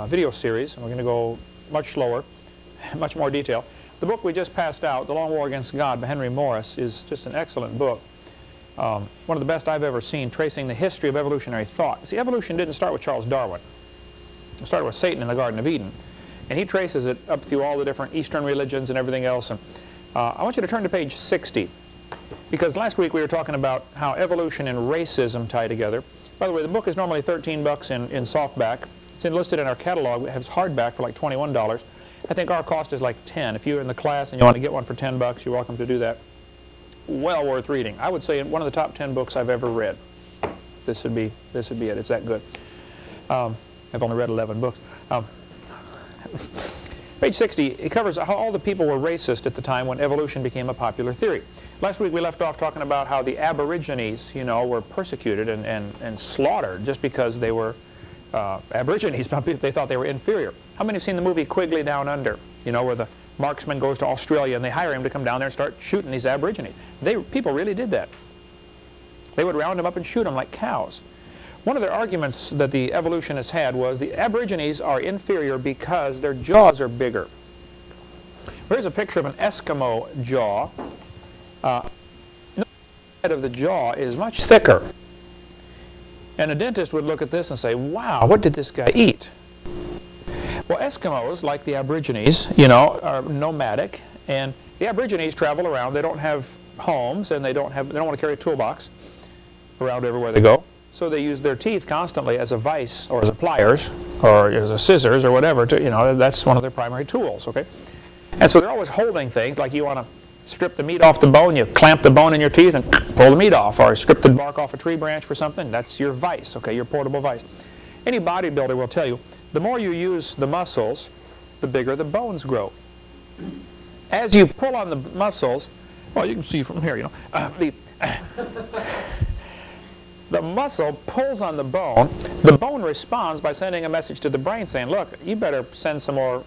video series, and we're going to go much slower, much more detail. The book we just passed out, The Long War Against God by Henry Morris, is just an excellent book. One of the best I've ever seen, tracing the history of evolutionary thought. See, evolution didn't start with Charles Darwin. It started with Satan in the Garden of Eden. And he traces it up through all the different Eastern religions and everything else. And I want you to turn to page 60. Because last week we were talking about how evolution and racism tie together. By the way, the book is normally $13 in softback. It's enlisted in our catalog. It has hardback for like $21. I think our cost is like $10. If you're in the class and you want to get one for $10, you're welcome to do that. Well worth reading. I would say one of the top 10 books I've ever read. This would be it. It's that good. I've only read 11 books. Page 60, it covers how all the people were racist at the time when evolution became a popular theory. Last week we left off talking about how the Aborigines, you know, were persecuted and slaughtered just because they were Aborigines. They thought they were inferior. How many have seen the movie Quigley Down Under? You know, where the marksman goes to Australia and they hire him to come down there and start shooting these Aborigines. People really did that. They would round them up and shoot them like cows. One of their arguments that the evolutionists had was the Aborigines are inferior because their jaws are bigger. Here's a picture of an Eskimo jaw. The head of the jaw is much thicker. And a dentist would look at this and say, wow, what did this guy eat? Well, Eskimos, like the Aborigines, you know, are nomadic. And the Aborigines travel around. They don't have homes, and they don't want to carry a toolbox around everywhere they go. So they use their teeth constantly as a vise or as a pliers or as a scissors or whatever. You know, that's one of their primary tools, okay? And so they're always holding things, like you want to strip the meat off the bone, you clamp the bone in your teeth and pull the meat off, or strip the bark off a tree branch for something. That's your vise, okay, your portable vise. Any bodybuilder will tell you, the more you use the muscles, the bigger the bones grow. As you pull on the muscles, well, you can see from here, you know, the muscle pulls on the bone responds by sending a message to the brain saying, look, you better send some more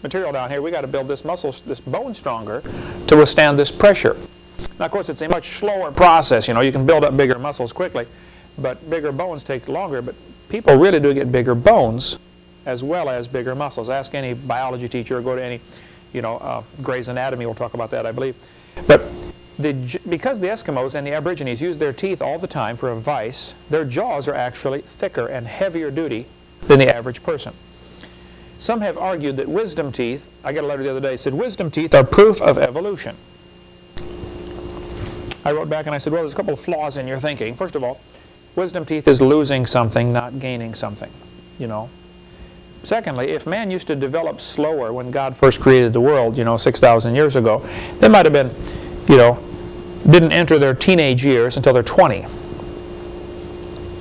material down here. We got to build this bone stronger to withstand this pressure. Now, of course, it's a much slower process. You know, you can build up bigger muscles quickly, but bigger bones take longer. But people really do get bigger bones as well as bigger muscles. Ask any biology teacher or go to any, you know, Gray's Anatomy. We'll talk about that, I believe. But because the Eskimos and the Aborigines use their teeth all the time for a vise, their jaws are actually thicker and heavier duty than the average person. Some have argued that wisdom teeth, I got a letter the other day, that said wisdom teeth are proof of evolution. I wrote back and I said, well, there's a couple of flaws in your thinking. First of all, wisdom teeth is losing something, not gaining something, you know. Secondly, if man used to develop slower when God first created the world, you know, 6,000 years ago, they might have been, you know, didn't enter their teenage years until they're 20.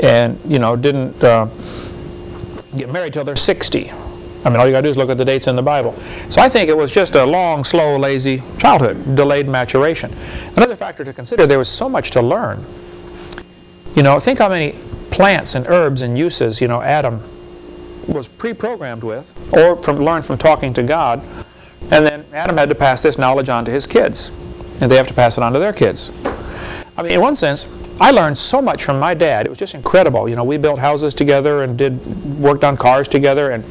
And, you know, didn't get married till they're 60. I mean, all you got to do is look at the dates in the Bible. So I think it was just a long, slow, lazy childhood, delayed maturation. Another factor to consider, there was so much to learn. You know, think how many plants and herbs and uses, you know, Adam was pre-programmed with, or learned from talking to God, and then Adam had to pass this knowledge on to his kids, and they have to pass it on to their kids. I mean, in one sense, I learned so much from my dad. It was just incredible. You know, we built houses together and worked on cars together, and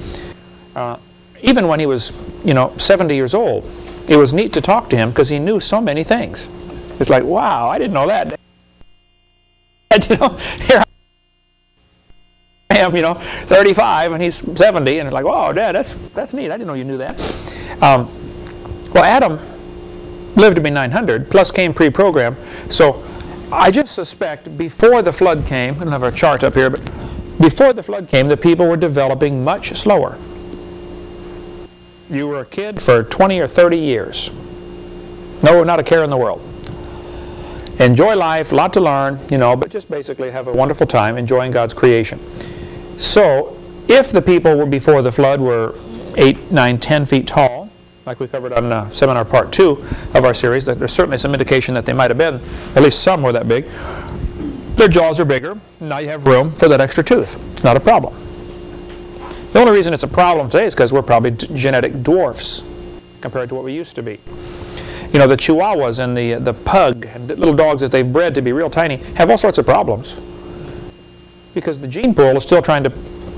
even when he was, you know, 70 years old, it was neat to talk to him because he knew so many things. It's like, wow, I didn't know that. You know, here I am, you know, 35 and he's 70, and it's like, wow, Dad, that's neat. I didn't know you knew that. Well, Adam lived to be 900, plus came pre-programmed. So I just suspect before the flood came, I don't have a chart up here, but before the flood came, the people were developing much slower. You were a kid for 20 or 30 years. No, not a care in the world. Enjoy life, a lot to learn, you know, but just basically have a wonderful time enjoying God's creation. So if the people were before the flood were 8, 9, 10 feet tall, like we covered on seminar part 2 of our series, that there's certainly some indication that they might have been, at least some were that big. Their jaws are bigger. Now you have room for that extra tooth. It's not a problem. The only reason it's a problem today is because we're probably genetic dwarfs compared to what we used to be. You know, the Chihuahuas and the pug and the little dogs that they've bred to be real tiny have all sorts of problems because the gene pool is still trying to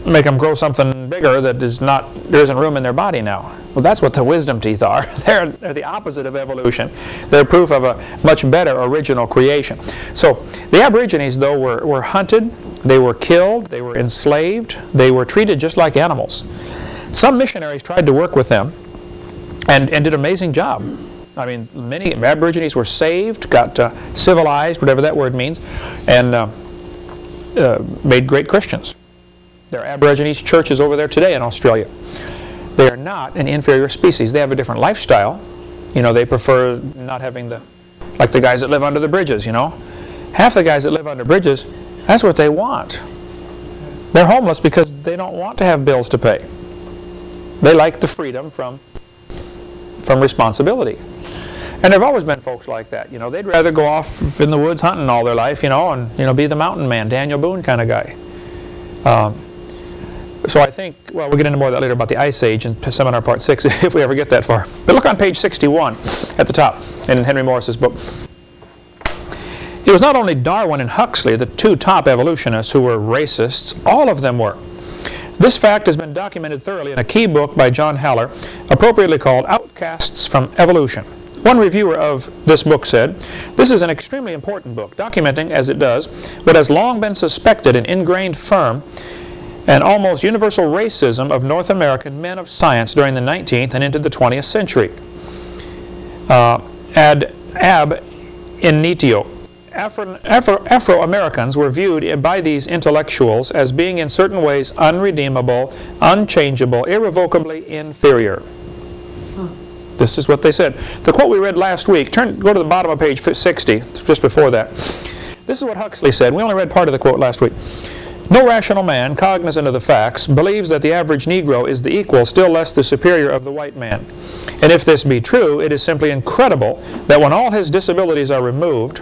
make them grow something bigger that there isn't room in their body now. Well, that's what the wisdom teeth are. They're the opposite of evolution. They're proof of a much better original creation. So the Aborigines, though, were hunted, they were killed, they were enslaved, they were treated just like animals. Some missionaries tried to work with them and did an amazing job. I mean, many Aborigines were saved, got civilized, whatever that word means, and made great Christians. There are Aborigines churches over there today in Australia. They are not an inferior species. They have a different lifestyle. You know, they prefer not having like the guys that live under the bridges, you know. Half the guys that live under bridges, that's what they want. They're homeless because they don't want to have bills to pay. They like the freedom from responsibility. And there have always been folks like that. You know, they'd rather go off in the woods hunting all their life, you know, and, you know, be the mountain man, Daniel Boone kind of guy. So I think, well, we'll get into more of that later about the Ice Age in Seminar Part 6 if we ever get that far. But look on page 61 at the top in Henry Morris's book. It was not only Darwin and Huxley, the two top evolutionists, who were racists. All of them were. This fact has been documented thoroughly in a key book by John Haller, appropriately called Outcasts from Evolution. One reviewer of this book said, "This is an extremely important book, documenting, as it does, what has long been suspected and ingrained firm and almost universal racism of North American men of science during the 19th and into the 20th century. Ad ab initio. Afro-Americans were viewed by these intellectuals as being in certain ways unredeemable, unchangeable, irrevocably inferior." This is what they said. The quote we read last week, go to the bottom of page 60, just before that. This is what Huxley said. We only read part of the quote last week. "No rational man, cognizant of the facts, believes that the average Negro is the equal, still less the superior of the white man. And if this be true, it is simply incredible that when all his disabilities are removed,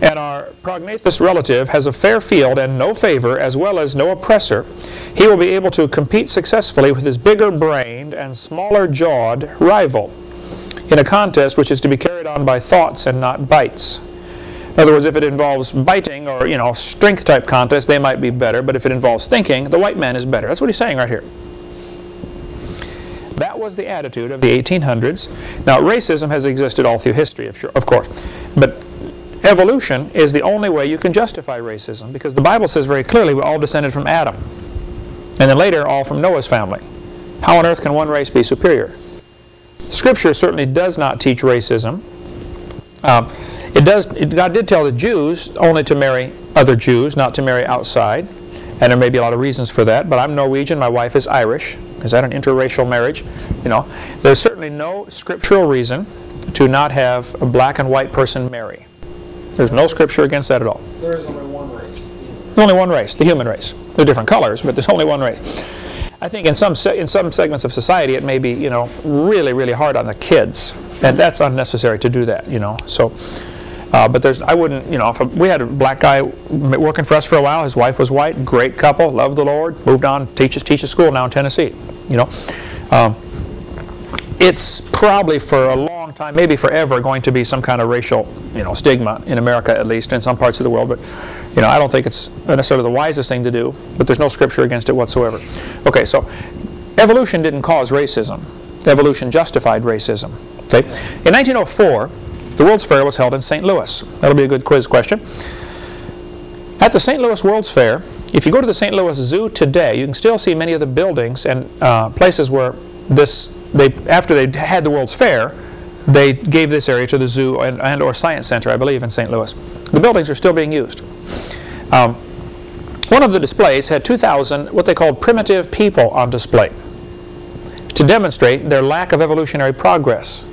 and our prognathous relative has a fair field and no favor as well as no oppressor, he will be able to compete successfully with his bigger-brained and smaller-jawed rival in a contest which is to be carried on by thoughts and not bites. In other words, if it involves biting or, you know, strength-type contest, they might be better, but if it involves thinking, the white man is better." That's what he's saying right here. That was the attitude of the 1800s. Now, racism has existed all through history, of course, but evolution is the only way you can justify racism, because the Bible says very clearly we all descended from Adam, and then later all from Noah's family. How on earth can one race be superior? Scripture certainly does not teach racism. God did tell the Jews only to marry other Jews, not to marry outside, and there may be a lot of reasons for that, but I'm Norwegian, my wife is Irish. Is that an interracial marriage? You know, there's certainly no scriptural reason to not have a black and white person marry. There's no scripture against that at all. There is only one race. There's only one race, the human race. There's different colors, but there's only one race. I think in some segments of society it may be, you know, really, really hard on the kids, and that's unnecessary to do that, you know. So, but I wouldn't, you know, if we had a black guy working for us for a while, his wife was white, great couple, loved the Lord, moved on, teaches school now in Tennessee, you know. It's probably for a long time, maybe forever, going to be some kind of racial, you know, stigma in America, at least in some parts of the world. But, you know, I don't think it's necessarily the wisest thing to do. But there's no scripture against it whatsoever. Okay, so evolution didn't cause racism. Evolution justified racism. Okay, in 1904, the World's Fair was held in St. Louis. That'll be a good quiz question. At the St. Louis World's Fair, if you go to the St. Louis Zoo today, you can still see many of the buildings and places where after they had the World's Fair, they gave this area to the zoo and or science center, I believe, in St. Louis. The buildings are still being used. One of the displays had 2,000 what they called primitive people on display to demonstrate their lack of evolutionary progress.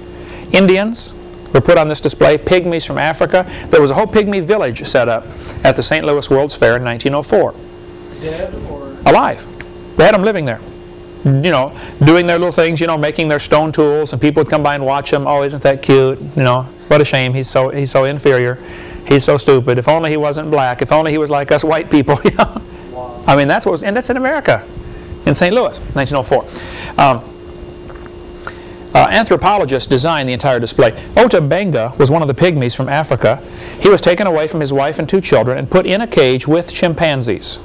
Indians were put on this display, pygmies from Africa. There was a whole pygmy village set up at the St. Louis World's Fair in 1904. Dead or? Alive. They had them living there. You know, doing their little things, you know, making their stone tools, and people would come by and watch them. Oh, isn't that cute? You know, what a shame. He's so inferior. He's so stupid. If only he wasn't black. If only he was like us white people. You know? Wow. I mean, that's and that's in America, in St. Louis, 1904. Anthropologists designed the entire display. Ota Benga was one of the pygmies from Africa. He was taken away from his wife and 2 children and put in a cage with chimpanzees.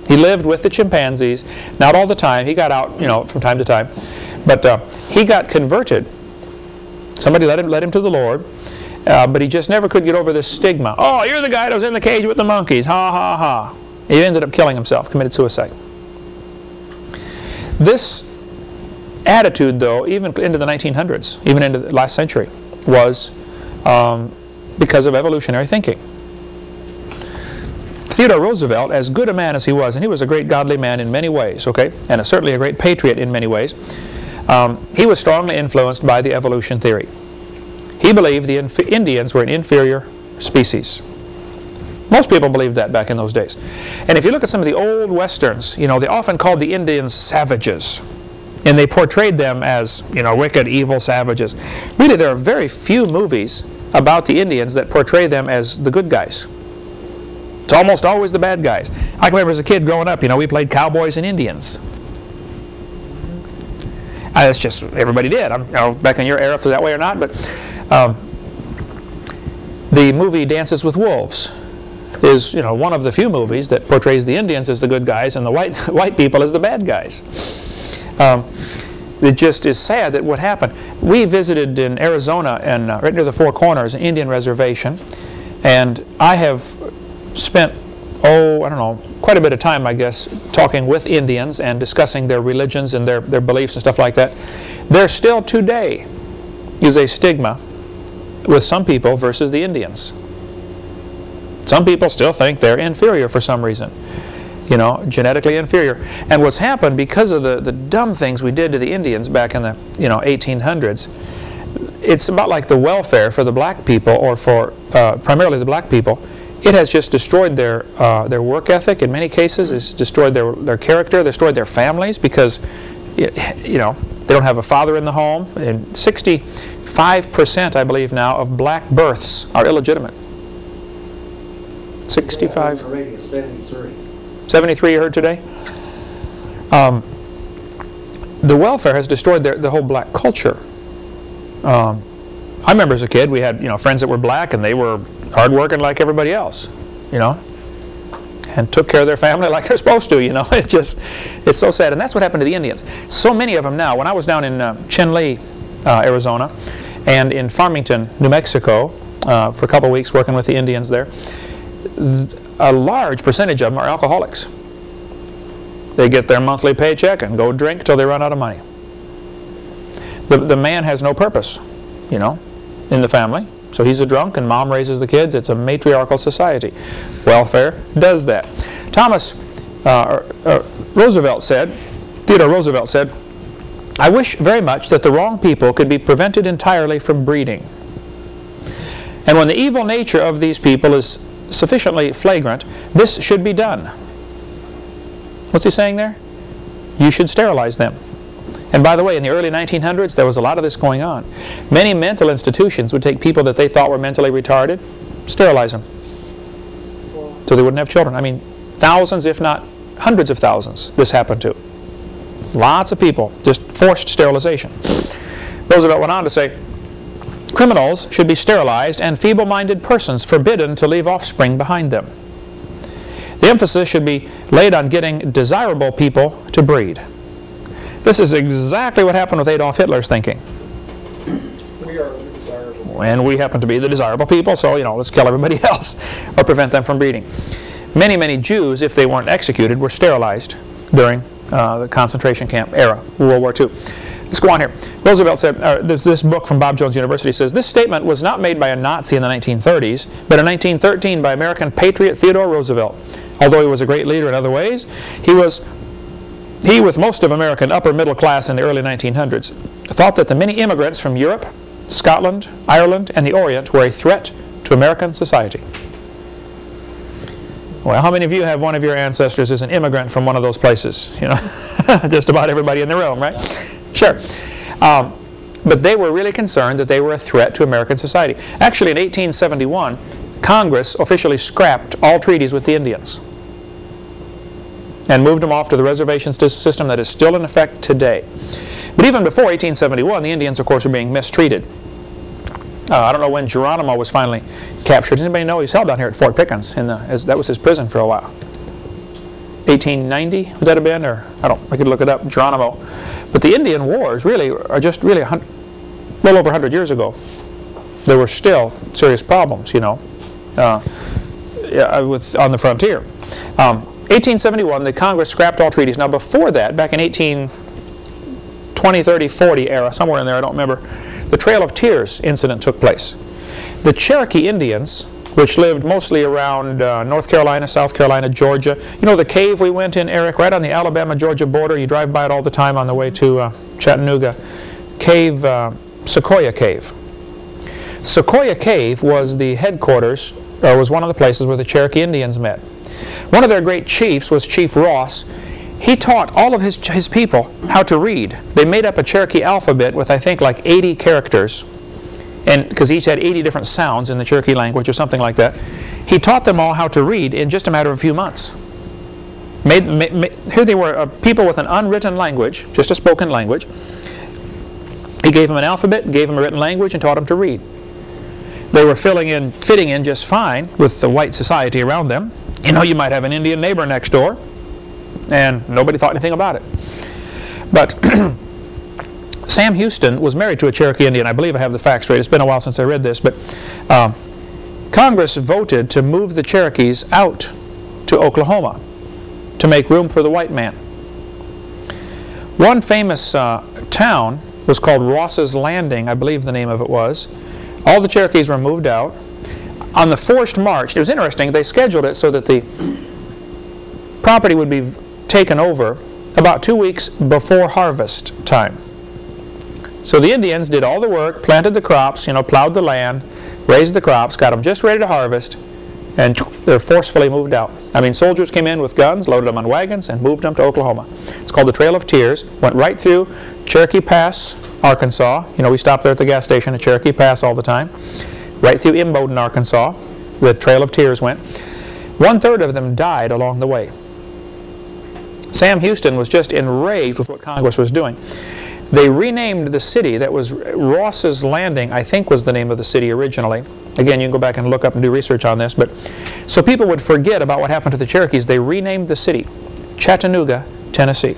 He lived with the chimpanzees, not all the time. He got out, from time to time. But he got converted. Somebody led him to the Lord, but he just never could get over this stigma. Oh, you're the guy that was in the cage with the monkeys. Ha, ha, ha. He ended up killing himself, committed suicide. This attitude, though, even into the 1900s, even into the last century, was because of evolutionary thinking. Theodore Roosevelt, as good a man as he was, and he was a great godly man in many ways, okay, and certainly a great patriot in many ways, he was strongly influenced by the evolution theory. He believed the Indians were an inferior species. Most people believed that back in those days. And if you look at some of the old westerns, they often called the Indians savages. And they portrayed them as, wicked, evil savages. Really, there are very few movies about the Indians that portray them as the good guys. It's almost always the bad guys. I can remember as a kid growing up, we played cowboys and Indians. That's just, everybody did. I don't know back in your era if it was that way or not, but the movie Dances with Wolves is, one of the few movies that portrays the Indians as the good guys and the white people as the bad guys. It just is sad that what happened. We visited in Arizona and right near the Four Corners, an Indian reservation, and I have spent, quite a bit of time, I guess, talking with Indians and discussing their religions and their beliefs and stuff like that. There still today is a stigma with some people versus the Indians. Some people still think they're inferior for some reason. Genetically inferior. And what's happened because of the dumb things we did to the Indians back in the 1800s, it's about like the welfare for the black people, or for primarily the black people. It has just destroyed their work ethic in many cases. It's destroyed their character, destroyed their families, because they don't have a father in the home. And 65%, I believe now, of black births are illegitimate. 65. 73 you heard today? The welfare has destroyed the whole black culture. I remember as a kid we had friends that were black, and they were hardworking like everybody else, and took care of their family like they're supposed to. It's so sad. And that's what happened to the Indians. So many of them now. When I was down in Chinle, Arizona, and in Farmington, New Mexico, for a couple of weeks working with the Indians there, a large percentage of them are alcoholics. They get their monthly paycheck and go drink till they run out of money. The man has no purpose, in the family. So he's a drunk, and mom raises the kids. It's a matriarchal society. Welfare does that. Theodore Roosevelt said, "I wish very much that the wrong people could be prevented entirely from breeding. And when the evil nature of these people is sufficiently flagrant, this should be done." What's he saying there? You should sterilize them. And by the way, in the early 1900s, there was a lot of this going on. Many mental institutions would take people that they thought were mentally retarded, sterilize them, so they wouldn't have children. I mean, thousands, if not hundreds of thousands, this happened to. Lots of people, just forced sterilization. Roosevelt went on to say, "Criminals should be sterilized, and feeble-minded persons forbidden to leave offspring behind them. The emphasis should be laid on getting desirable people to breed." This is exactly what happened with Adolf Hitler's thinking. We are the desirable. And we happen to be the desirable people, so, let's kill everybody else or prevent them from breeding. Many, many Jews, if they weren't executed, were sterilized during the concentration camp era, World War II. Let's go on here. Roosevelt said, this book from Bob Jones University says, "This statement was not made by a Nazi in the 1930s, but in 1913 by American patriot Theodore Roosevelt. Although he was a great leader in other ways, he, with most of American upper middle class in the early 1900s, thought that the many immigrants from Europe, Scotland, Ireland, and the Orient were a threat to American society." Well, how many of you have one of your ancestors as an immigrant from one of those places? Just about everybody in the room, right? Sure. But they were really concerned that they were a threat to American society. Actually, in 1871, Congress officially scrapped all treaties with the Indians and moved them off to the reservation system that is still in effect today. But even before 1871, the Indians, of course, were being mistreated. I don't know when Geronimo was finally captured. Does anybody know he's held down here at Fort Pickens? That was his prison for a while. 1890, would that have been? Or I could look it up, Geronimo. But the Indian Wars really are just really well over 100 years ago. There were still serious problems, you know, on the frontier. 1871, the Congress scrapped all treaties. Now before that, back in 1820, 30, 40 era, somewhere in there, I don't remember, the Trail of Tears incident took place. The Cherokee Indians, which lived mostly around North Carolina, South Carolina, Georgia. You know the cave we went in, Eric, right on the Alabama-Georgia border? You drive by it all the time on the way to Chattanooga. Cave, Sequoia Cave. Sequoia Cave was the headquarters, or was one of the places where the Cherokee Indians met. One of their great chiefs was Chief Ross. He taught all of his people how to read. They made up a Cherokee alphabet with, I think, like 80 characters, and because each had 80 different sounds in the Cherokee language or something like that. He taught them all how to read in just a matter of a few months. Here they were, people with an unwritten language, just a spoken language. He gave them an alphabet, gave them a written language, and taught them to read. They were fitting in just fine with the white society around them. You know, you might have an Indian neighbor next door, and nobody thought anything about it. But Sam Houston was married to a Cherokee Indian. I believe I have the facts straight. It's been a while since I read this, but Congress voted to move the Cherokees out to Oklahoma to make room for the white man. One famous town was called Ross's Landing, I believe the name of it was. All the Cherokees were moved out. On the forced march, it was interesting, they scheduled it so that the property would be taken over about 2 weeks before harvest time. So the Indians did all the work, planted the crops, you know, plowed the land, raised the crops, got them just ready to harvest, and they're forcefully moved out. I mean, soldiers came in with guns, loaded them on wagons, and moved them to Oklahoma. It's called the Trail of Tears. Went right through Cherokee Pass, Arkansas. You know, we stopped there at the gas station at Cherokee Pass all the time. Right through Imboden, Arkansas. The Trail of Tears went. 1/3 of them died along the way. Sam Houston was just enraged with what Congress was doing. They renamed the city. That was Ross's Landing, I think was the name of the city originally. Again, you can go back and look up and do research on this. But so people would forget about what happened to the Cherokees. They renamed the city Chattanooga, Tennessee.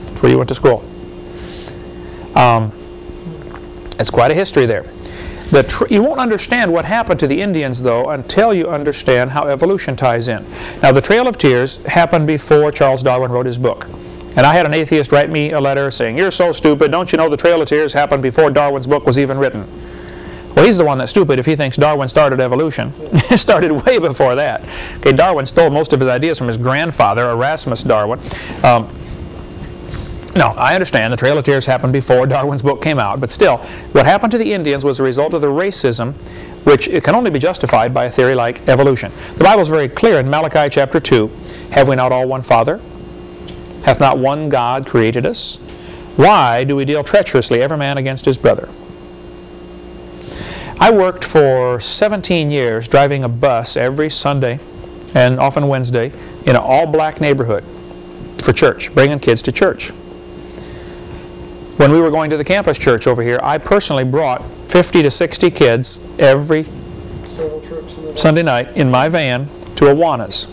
That's where you went to school. It's quite a history there. You won't understand what happened to the Indians, though, until you understand how evolution ties in. Now, the Trail of Tears happened before Charles Darwin wrote his book. And I had an atheist write me a letter saying, "You're so stupid, don't you know the Trail of Tears happened before Darwin's book was even written?" Well, he's the one that's stupid if he thinks Darwin started evolution. It started way before that. Okay, Darwin stole most of his ideas from his grandfather, Erasmus Darwin. No, I understand the Trail of Tears happened before Darwin's book came out, but still, what happened to the Indians was a result of the racism, which it can only be justified by a theory like evolution. The Bible is very clear in Malachi chapter 2, "Have we not all one Father? Hath not one God created us? Why do we deal treacherously every man against his brother?" I worked for 17 years driving a bus every Sunday and often Wednesday in an all-black neighborhood for church, bringing kids to church. When we were going to the campus church over here, I personally brought 50 to 60 kids every Sunday night in my van to Awanas.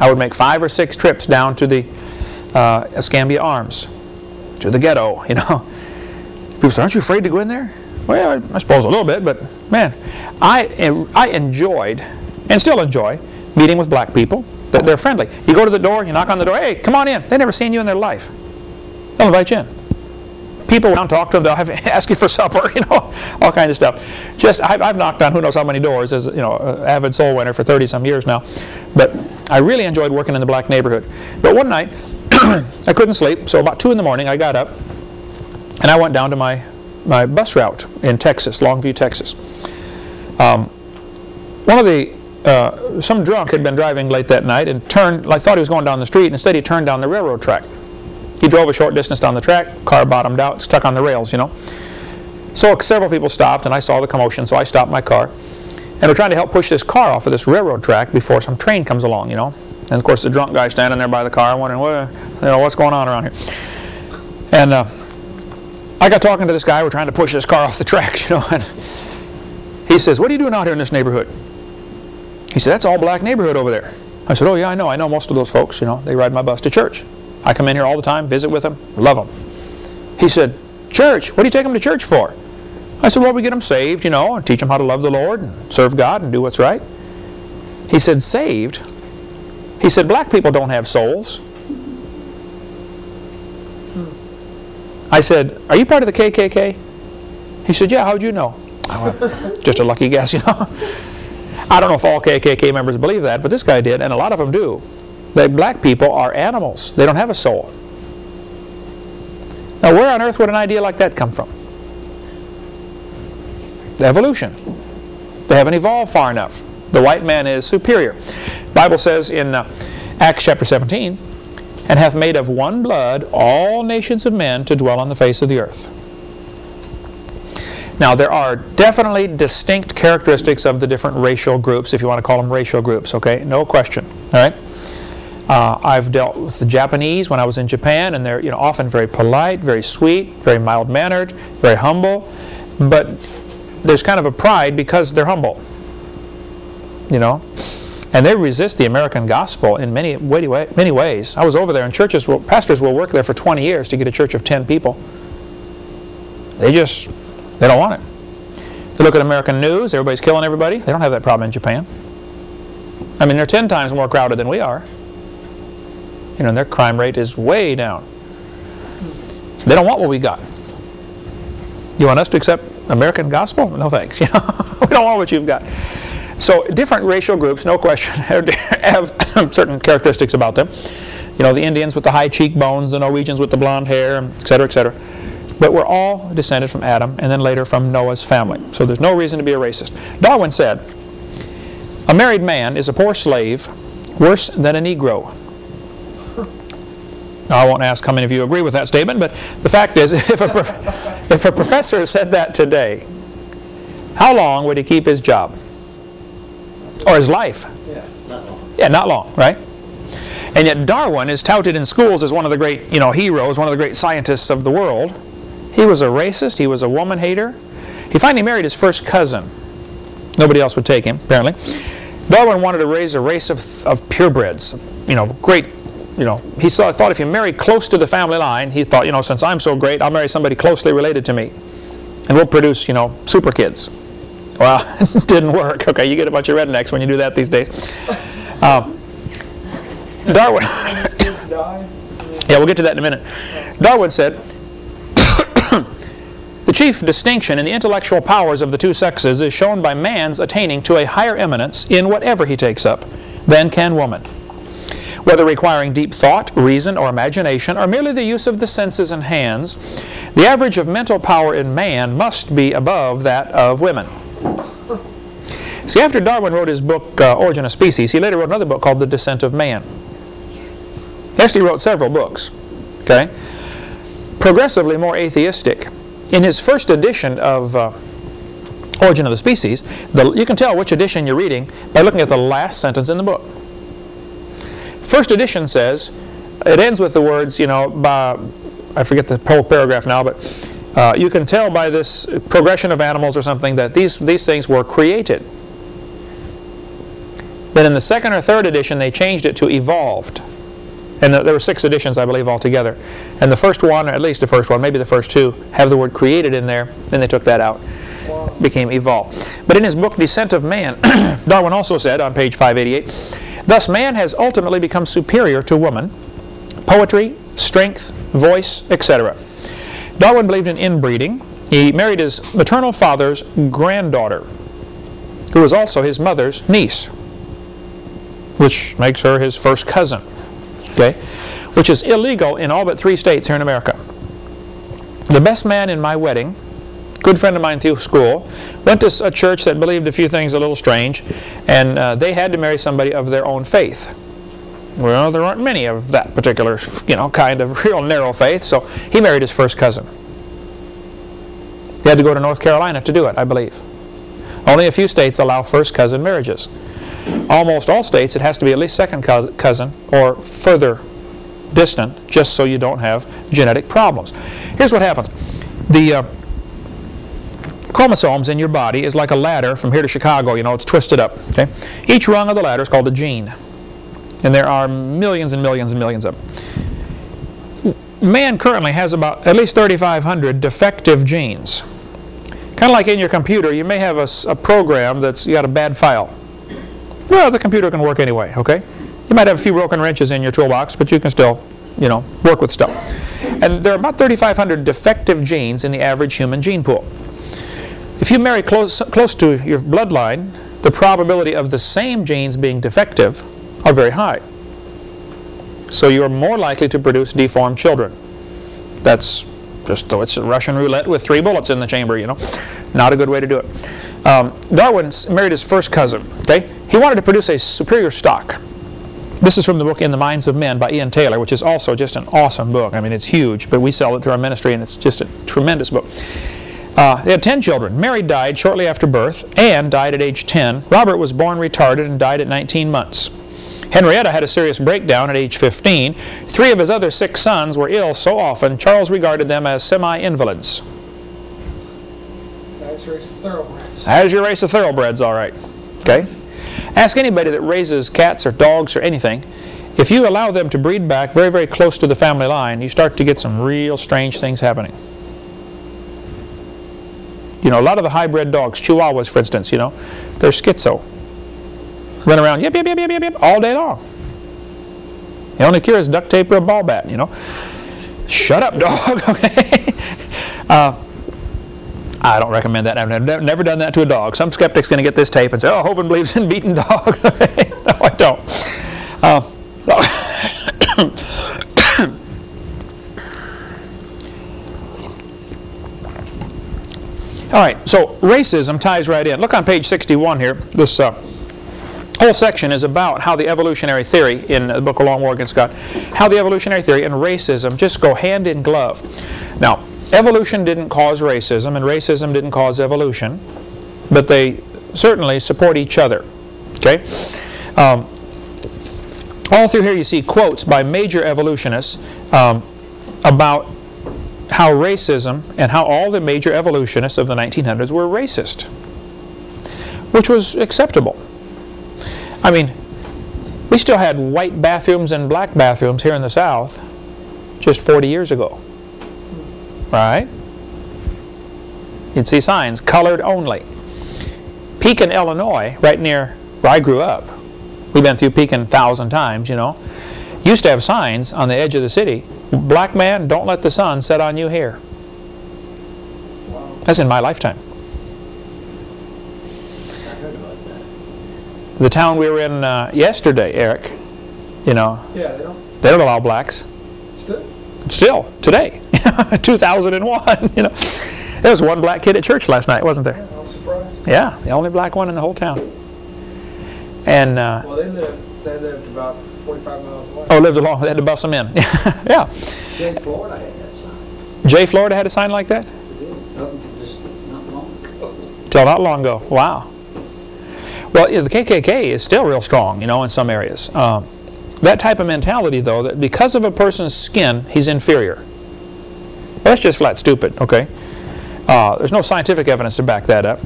I would make 5 or 6 trips down to the Escambia Arms, to the ghetto, you know. People say, "Aren't you afraid to go in there?" Well, I suppose a little bit, but man, I enjoyed, and still enjoy, meeting with black people. They're friendly. You go to the door, you knock on the door, "Hey, come on in." They've never seen you in their life. They'll invite you in. People will talk to them, they'll ask you for supper, you know, all kinds of stuff. I've knocked on who knows how many doors as, you know, an avid soul winner for 30-some years now. But I really enjoyed working in the black neighborhood. But one night, I couldn't sleep, so about 2 in the morning I got up and I went down to my bus route in Texas, Longview, Texas. Some drunk had been driving late that night and thought he was going down the street, and instead he turned down the railroad track. He drove a short distance down the track, car bottomed out, stuck on the rails, you know. So several people stopped, and I saw the commotion, so I stopped my car. And we're trying to help push this car off of this railroad track before some train comes along, you know. And of course the drunk guy standing there by the car wondering, what's going on around here. And I got talking to this guy, we're trying to push this car off the tracks, you know. And he says, "What are you doing out here in this neighborhood?" He said, "That's all black neighborhood over there." I said, oh yeah, I know most of those folks, you know, they ride my bus to church. I come in here all the time, visit with them, love them. He said, church? What do you take them to church for? I said, well, we get them saved, you know, and teach them how to love the Lord and serve God and do what's right. He said, saved? He said, black people don't have souls. I said, are you part of the KKK? He said, yeah, how'd you know? Just a lucky guess, you know. I don't know if all KKK members believe that, but this guy did, and a lot of them do. That black people are animals. They don't have a soul. Now, where on earth would an idea like that come from? Evolution. They haven't evolved far enough. The white man is superior. The Bible says in Acts chapter 17, and hath made of one blood all nations of men to dwell on the face of the earth. Now, there are definitely distinct characteristics of the different racial groups, if you want to call them racial groups, okay? No question, all right? I've dealt with the Japanese when I was in Japan, and they're, you know, often very polite, very sweet, very mild-mannered, very humble, but there's kind of a pride because they're humble, you know? And they resist the American gospel in many ways. I was over there, and pastors will work there for 20 years to get a church of 10 people. They don't want it. They look at American news, everybody's killing everybody. They don't have that problem in Japan. I mean, they're 10 times more crowded than we are. You know, and their crime rate is way down. They don't want what we got. You want us to accept American gospel? No thanks. You know, we don't want what you've got. So different racial groups, no question, have certain characteristics about them. You know, the Indians with the high cheekbones, the Norwegians with the blonde hair, et cetera, et cetera. But we're all descended from Adam and then later from Noah's family. So there's no reason to be a racist. Darwin said, a married man is a poor slave, worse than a Negro. Now, I won't ask how many of you agree with that statement, but the fact is, if a professor said that today, how long would he keep his job? Or his life? Yeah, not long. Yeah, not long, right? And yet Darwin is touted in schools as one of the great, you know, heroes, one of the great scientists of the world. He was a racist. He was a woman hater. He finally married his first cousin. Nobody else would take him, apparently. Darwin wanted to raise a race of purebreds. You know, great, you know, he thought if you marry close to the family line, he thought, you know, since I'm so great, I'll marry somebody closely related to me. And we'll produce, you know, super kids. Well, it didn't work. Okay, you get a bunch of rednecks when you do that these days. Darwin. Kids die? Yeah, we'll get to that in a minute. Darwin said, the chief distinction in the intellectual powers of the two sexes is shown by man's attaining to a higher eminence in whatever he takes up than can woman. Whether requiring deep thought, reason, or imagination, or merely the use of the senses and hands, the average of mental power in man must be above that of women. See, after Darwin wrote his book, Origin of Species, he later wrote another book called The Descent of Man. He actually wrote several books, okay? Progressively more atheistic. In his first edition of Origin of the Species, you can tell which edition you're reading by looking at the last sentence in the book. First edition says, it ends with the words, you know, I forget the whole paragraph now, but you can tell by this progression of animals or something that these things were created. Then in the second or third edition, they changed it to evolved. And there were 6 editions, I believe, altogether. And the first one, or at least the first one, maybe the first 2, have the word created in there. Then they took that out. Wow. Became evolved. But in his book, Descent of Man, Darwin also said on page 588, thus man has ultimately become superior to woman, poetry, strength, voice, etc. Darwin believed in inbreeding. He married his maternal father's granddaughter, who was also his mother's niece, which makes her his first cousin. Okay, which is illegal in all but 3 states here in America. The best man in my wedding, good friend of mine through school, went to a church that believed a few things a little strange, and they had to marry somebody of their own faith. Well, there aren't many of that particular, you know, kind of real narrow faith, so he married his first cousin. He had to go to North Carolina to do it, I believe. Only a few states allow first cousin marriages. Almost all states, it has to be at least second cousin or further distant, just so you don't have genetic problems. Here's what happens. The chromosomes in your body is like a ladder from here to Chicago. You know, it's twisted up. Okay? Each rung of the ladder is called a gene. And there are millions and millions and millions of them. Man currently has about at least 3,500 defective genes. Kind of like in your computer, you may have a program that's got a bad file. Well, the computer can work anyway, okay? You might have a few broken wrenches in your toolbox, but you can still, you know, work with stuff. And there are about 3,500 defective genes in the average human gene pool. If you marry close to your bloodline, the probability of the same genes being defective are very high. So you are more likely to produce deformed children. That's just though it's a Russian roulette with 3 bullets in the chamber, you know. Not a good way to do it. Darwin married his first cousin. Okay, he wanted to produce a superior stock. This is from the book In the Minds of Men by Ian Taylor, which is also just an awesome book. I mean, it's huge, but we sell it through our ministry, and it's just a tremendous book. They had 10 children. Mary died shortly after birth. Anne died at age 10. Robert was born retarded and died at 19 months. Henrietta had a serious breakdown at age 15. 3 of his other 6 sons were ill so often, Charles regarded them as semi-invalids. That's your race of thoroughbreds. That is your race of thoroughbreds, all right. Okay? Ask anybody that raises cats or dogs or anything. If you allow them to breed back very, very close to the family line, you start to get some real strange things happening. You know, a lot of the hybrid dogs, Chihuahuas for instance, you know, they're schizo. Run around, yip, yip, yip, yip, yip, yip, all day long. The only cure is duct tape or a ball bat, you know. Shut up, dog, okay? I don't recommend that. I've never done that to a dog. Some skeptic's going to get this tape and say, oh, Hovind believes in beating dogs. No, I don't. All right, so racism ties right in. Look on page 61 here. This whole section is about how the evolutionary theory in the book A Long War Against God, how the evolutionary theory and racism just go hand in glove. Now, evolution didn't cause racism, and racism didn't cause evolution, but they certainly support each other. Okay? All through here you see quotes by major evolutionists about how racism and how all the major evolutionists of the 1900s were racist, which was acceptable. I mean, we still had white bathrooms and black bathrooms here in the South just 40 years ago. Right? You'd see signs, colored only. Pekin, Illinois, right near where I grew up. We've been through Pekin 1,000 times, you know. Used to have signs on the edge of the city. Black man, don't let the sun set on you here. Wow. That's in my lifetime. I heard about that. The town we were in yesterday, Eric, you know, Yeah, they don't allow blacks. Still, today, 2001, you know. There was one black kid at church last night, wasn't there? Yeah, I was surprised. Yeah, the only black one in the whole town. And Well, they lived about 45 miles away. oh, lived along. They had to bus them in. Yeah. Jay, Florida had that sign. Jay, Florida had a sign like that? They did. Just not long ago. Till not long ago. Wow. Well, yeah, the KKK is still real strong, you know, in some areas. That type of mentality, though, that because of a person's skin, he's inferior. Well, that's just flat stupid, okay? There's no scientific evidence to back that up.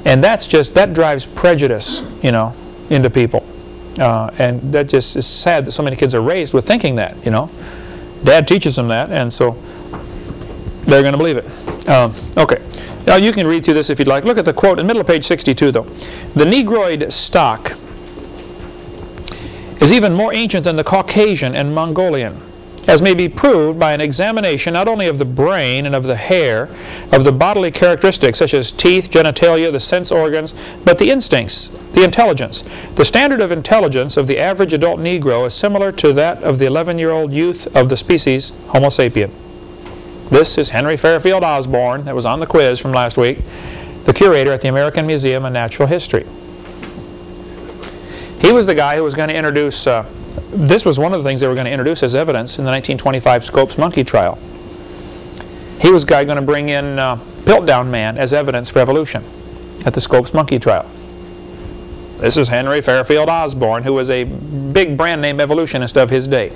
And that drives prejudice, you know, into people. And that just is sad that so many kids are raised with thinking that, you know. Dad teaches them that, and so they're going to believe it. Okay. Now you can read through this if you'd like. Look at the quote in the middle of page 62, though. The Negroid stock is even more ancient than the Caucasian and Mongolian, as may be proved by an examination not only of the brain and of the hair, of the bodily characteristics such as teeth, genitalia, the sense organs, but the instincts, the intelligence. The standard of intelligence of the average adult Negro is similar to that of the 11-year-old youth of the species Homo sapien. This is Henry Fairfield Osborn, that was on the quiz from last week, the curator at the American Museum of Natural History. He was the guy who was going to introduce, this was one of the things they were going to introduce as evidence in the 1925 Scopes monkey trial. He was the guy going to bring in Piltdown Man as evidence for evolution at the Scopes monkey trial. This is Henry Fairfield Osborn, who was a big brand name evolutionist of his day.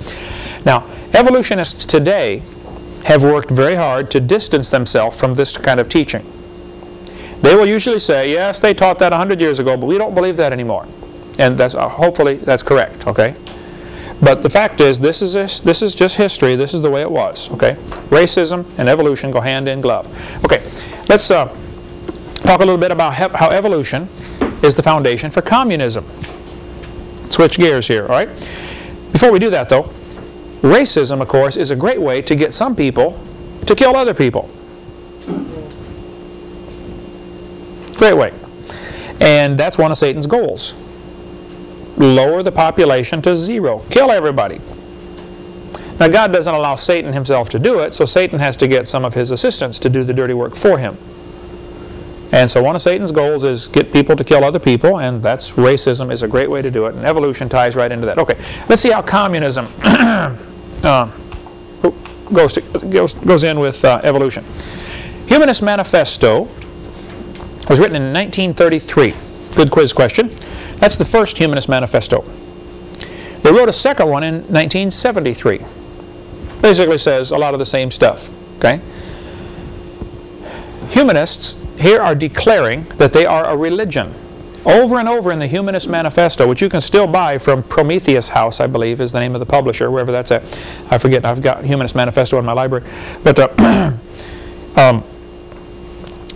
Now, evolutionists today have worked very hard to distance themselves from this kind of teaching. They will usually say, yes, they taught that 100 years ago, but we don't believe that anymore. And that's, hopefully that's correct, okay? But the fact is, this is just history. This is the way it was. Okay, racism and evolution go hand in glove. Okay, let's talk a little bit about how evolution is the foundation for communism. Switch gears here. All right. Before we do that, though, racism, of course, is a great way to get some people to kill other people. Great way. And that's one of Satan's goals. Lower the population to 0. Kill everybody. Now, God doesn't allow Satan himself to do it, so Satan has to get some of his assistants to do the dirty work for him. And so one of Satan's goals is get people to kill other people, and that's racism is a great way to do it, and evolution ties right into that. Okay, let's see how communism goes in with evolution. Humanist Manifesto was written in 1933. Good quiz question. That's the first Humanist Manifesto. They wrote a second one in 1973. Basically says a lot of the same stuff. Okay? Humanists here are declaring that they are a religion. Over and over in the Humanist Manifesto, which you can still buy from Prometheus House, I believe, is the name of the publisher, wherever that's at. I forget, I've got Humanist Manifesto in my library. But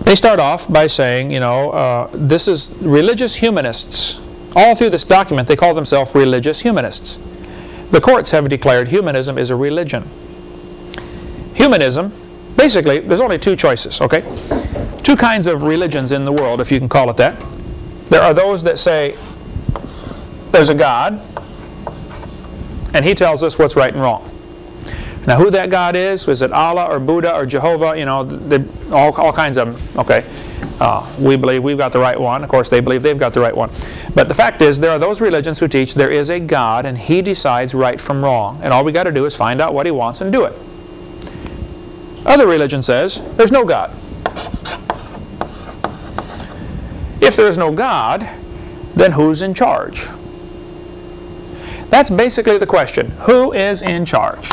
they start off by saying, you know, this is religious humanists. All through this document, they call themselves religious humanists. The courts have declared humanism is a religion. Humanism, basically, there's only two choices, okay? Two kinds of religions in the world, if you can call it that. There are those that say there's a God, and he tells us what's right and wrong. Now, who that God is it Allah or Buddha or Jehovah? You know, all kinds of them. Okay, we believe we've got the right one. Of course, they believe they've got the right one. But the fact is, there are those religions who teach there is a God, and he decides right from wrong. And all we got to do is find out what he wants and do it. Other religion says there's no God. If there is no God, then who's in charge? That's basically the question. Who is in charge?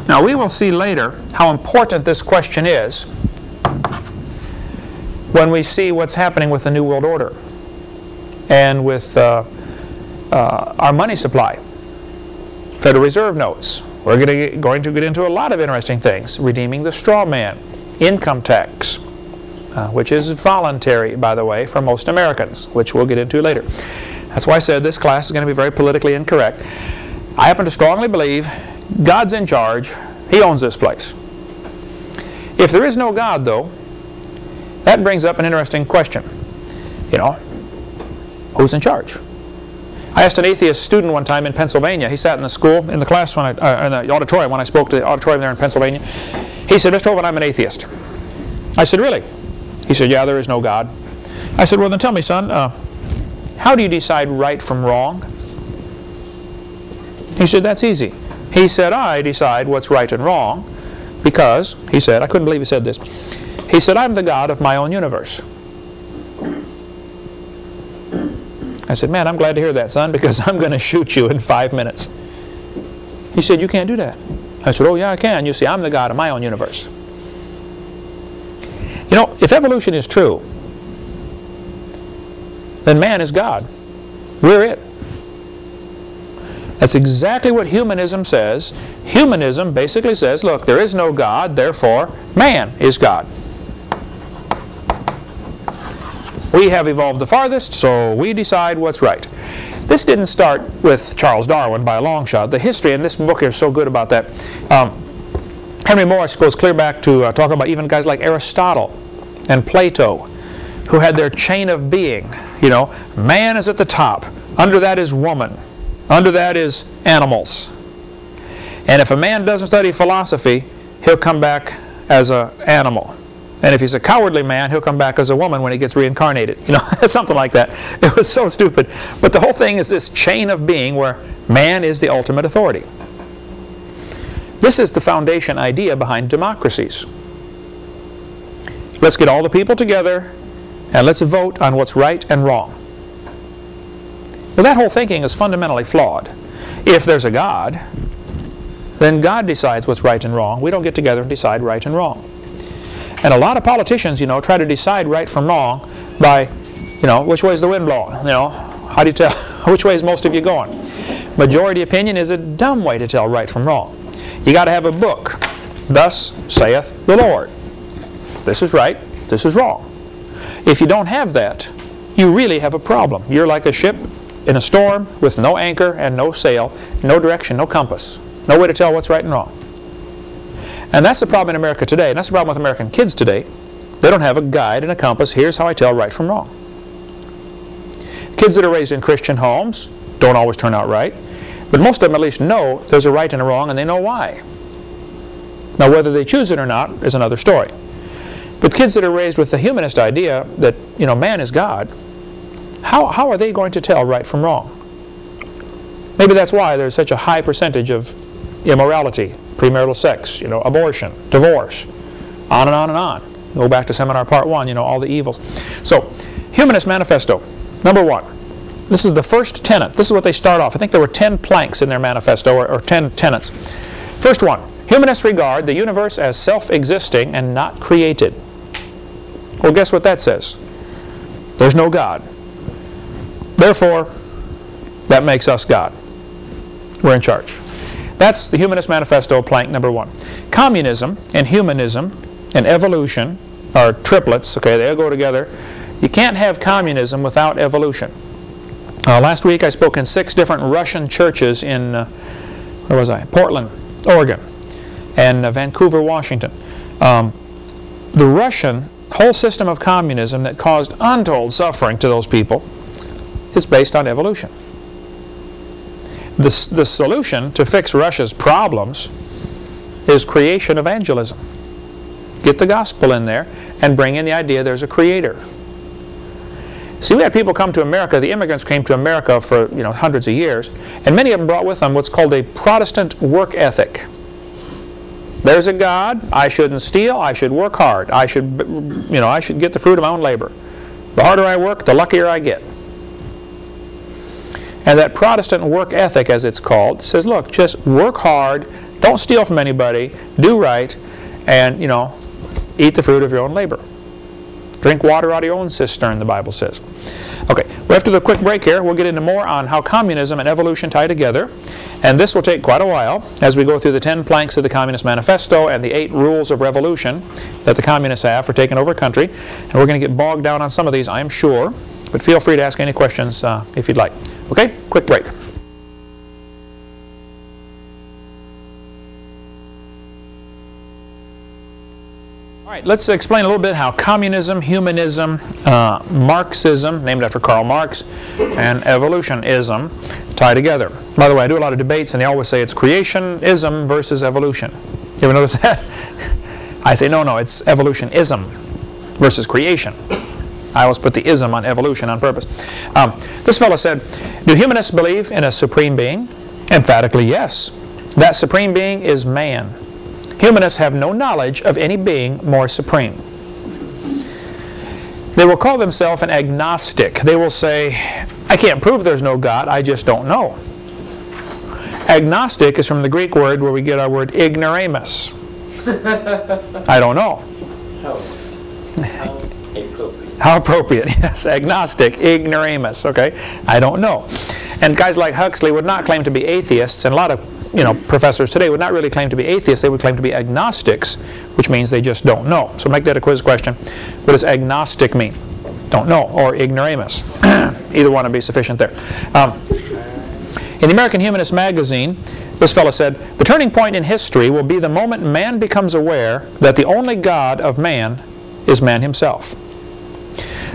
Now, we will see later how important this question is when we see what's happening with the New World Order and with our money supply, Federal Reserve notes. We're going to get into a lot of interesting things. Redeeming the straw man, income tax, which is voluntary, by the way, for most Americans, which we'll get into later. That's why I said this class is going to be very politically incorrect. I happen to strongly believe God's in charge. He owns this place. If there is no God, though, that brings up an interesting question. You know, who's in charge? I asked an atheist student one time in Pennsylvania. He sat in the school, in the class, in the auditorium, when I spoke to the auditorium there in Pennsylvania. He said, Mr. Hovind, I'm an atheist. I said, really? He said, yeah, there is no God. I said, well, then tell me, son, how do you decide right from wrong? He said, that's easy. He said, I decide what's right and wrong because, he said, I couldn't believe he said this. He said, I'm the God of my own universe. I said, man, I'm glad to hear that, son, because I'm going to shoot you in 5 minutes. He said, you can't do that. I said, oh, yeah, I can. You see, I'm the God of my own universe. You know, if evolution is true, then man is God. We're it. That's exactly what humanism says. Humanism basically says, look, there is no God, therefore man is God. We have evolved the farthest, so we decide what's right. This didn't start with Charles Darwin by a long shot. The history in this book is so good about that. Henry Morris goes clear back to talk about even guys like Aristotle and Plato, who had their chain of being. You know, man is at the top. Under that is woman. Under that is animals. And if a man doesn't study philosophy, he'll come back as an animal. And if he's a cowardly man, he'll come back as a woman when he gets reincarnated. You know, something like that. It was so stupid. But the whole thing is this chain of being where man is the ultimate authority. This is the foundation idea behind democracies. Let's get all the people together and let's vote on what's right and wrong. Well, that whole thinking is fundamentally flawed. If there's a God, then God decides what's right and wrong. We don't get together and decide right and wrong. And a lot of politicians, you know, try to decide right from wrong by You know, which way is the wind blowing? You know, how do you tell which way is most of you going? Majority opinion is a dumb way to tell right from wrong. You got to have a book. Thus saith the Lord. This is right, this is wrong. If you don't have that, you really have a problem. You're like a ship in a storm with no anchor and no sail, no direction, no compass. No way to tell what's right and wrong. And that's the problem in America today, and that's the problem with American kids today. They don't have a guide and a compass. Here's how I tell right from wrong. Kids that are raised in Christian homes don't always turn out right, but most of them at least know there's a right and a wrong, and they know why. Now, whether they choose it or not is another story. But kids that are raised with the humanist idea that, you know, man is God, how are they going to tell right from wrong? Maybe that's why there's such a high percentage of immorality, premarital sex, you know, abortion, divorce, on and on and on. Go back to seminar part 1, you know, all the evils. So, Humanist Manifesto, number 1. This is the first tenet. This is what they start off. I think there were 10 planks in their manifesto, or 10 tenets. First one, humanists regard the universe as self-existing and not created. Well, guess what that says? There's no God. Therefore, that makes us God. We're in charge. That's the Humanist Manifesto, plank number 1. Communism and humanism and evolution are triplets. Okay, they all go together. You can't have communism without evolution. Last week I spoke in 6 different Russian churches in, where was I? Portland, Oregon, and Vancouver, Washington. The Russian whole system of communism that caused untold suffering to those people is based on evolution. The solution to fix Russia's problems is creation evangelism. Get the gospel in there and bring in the idea there's a creator. See, we had people come to America, the immigrants came to America for, you know, hundreds of years, and many of them brought with them what's called a Protestant work ethic. There's a God, I shouldn't steal, I should work hard, I should get the fruit of my own labor. The harder I work, the luckier I get. And that Protestant work ethic, as it's called, says, look, just work hard, don't steal from anybody, do right, and, you know, eat the fruit of your own labor. Drink water out of your own cistern, the Bible says. Okay, well, after the quick break here, we'll get into more on how communism and evolution tie together. And this will take quite a while as we go through the 10 planks of the Communist Manifesto and the 8 rules of revolution that the communists have for taking over a country. And we're going to get bogged down on some of these, I'm sure. But feel free to ask any questions if you'd like. Okay, quick break. All right, let's explain a little bit how communism, humanism, Marxism, named after Karl Marx, and evolutionism tie together. By the way, I do a lot of debates, and they always say it's creationism versus evolution. You ever notice that? I say, no, it's evolutionism versus creation. I always put the ism on evolution on purpose. This fellow said, do humanists believe in a supreme being? Emphatically, yes. That supreme being is man. Humanists have no knowledge of any being more supreme. They will call themselves an agnostic. They will say, I can't prove there's no God, I just don't know. Agnostic is from the Greek word where we get our word ignoramus. I don't know. How appropriate. How appropriate, yes, agnostic, ignoramus, okay? I don't know. And guys like Huxley would not claim to be atheists, and a lot of professors today would not really claim to be atheists, they would claim to be agnostics, which means they just don't know. So make that a quiz question. What does agnostic mean? Don't know, or ignoramus. Either one would be sufficient there. In the American Humanist magazine, this fellow said, the turning point in history will be the moment man becomes aware that the only God of man is man himself.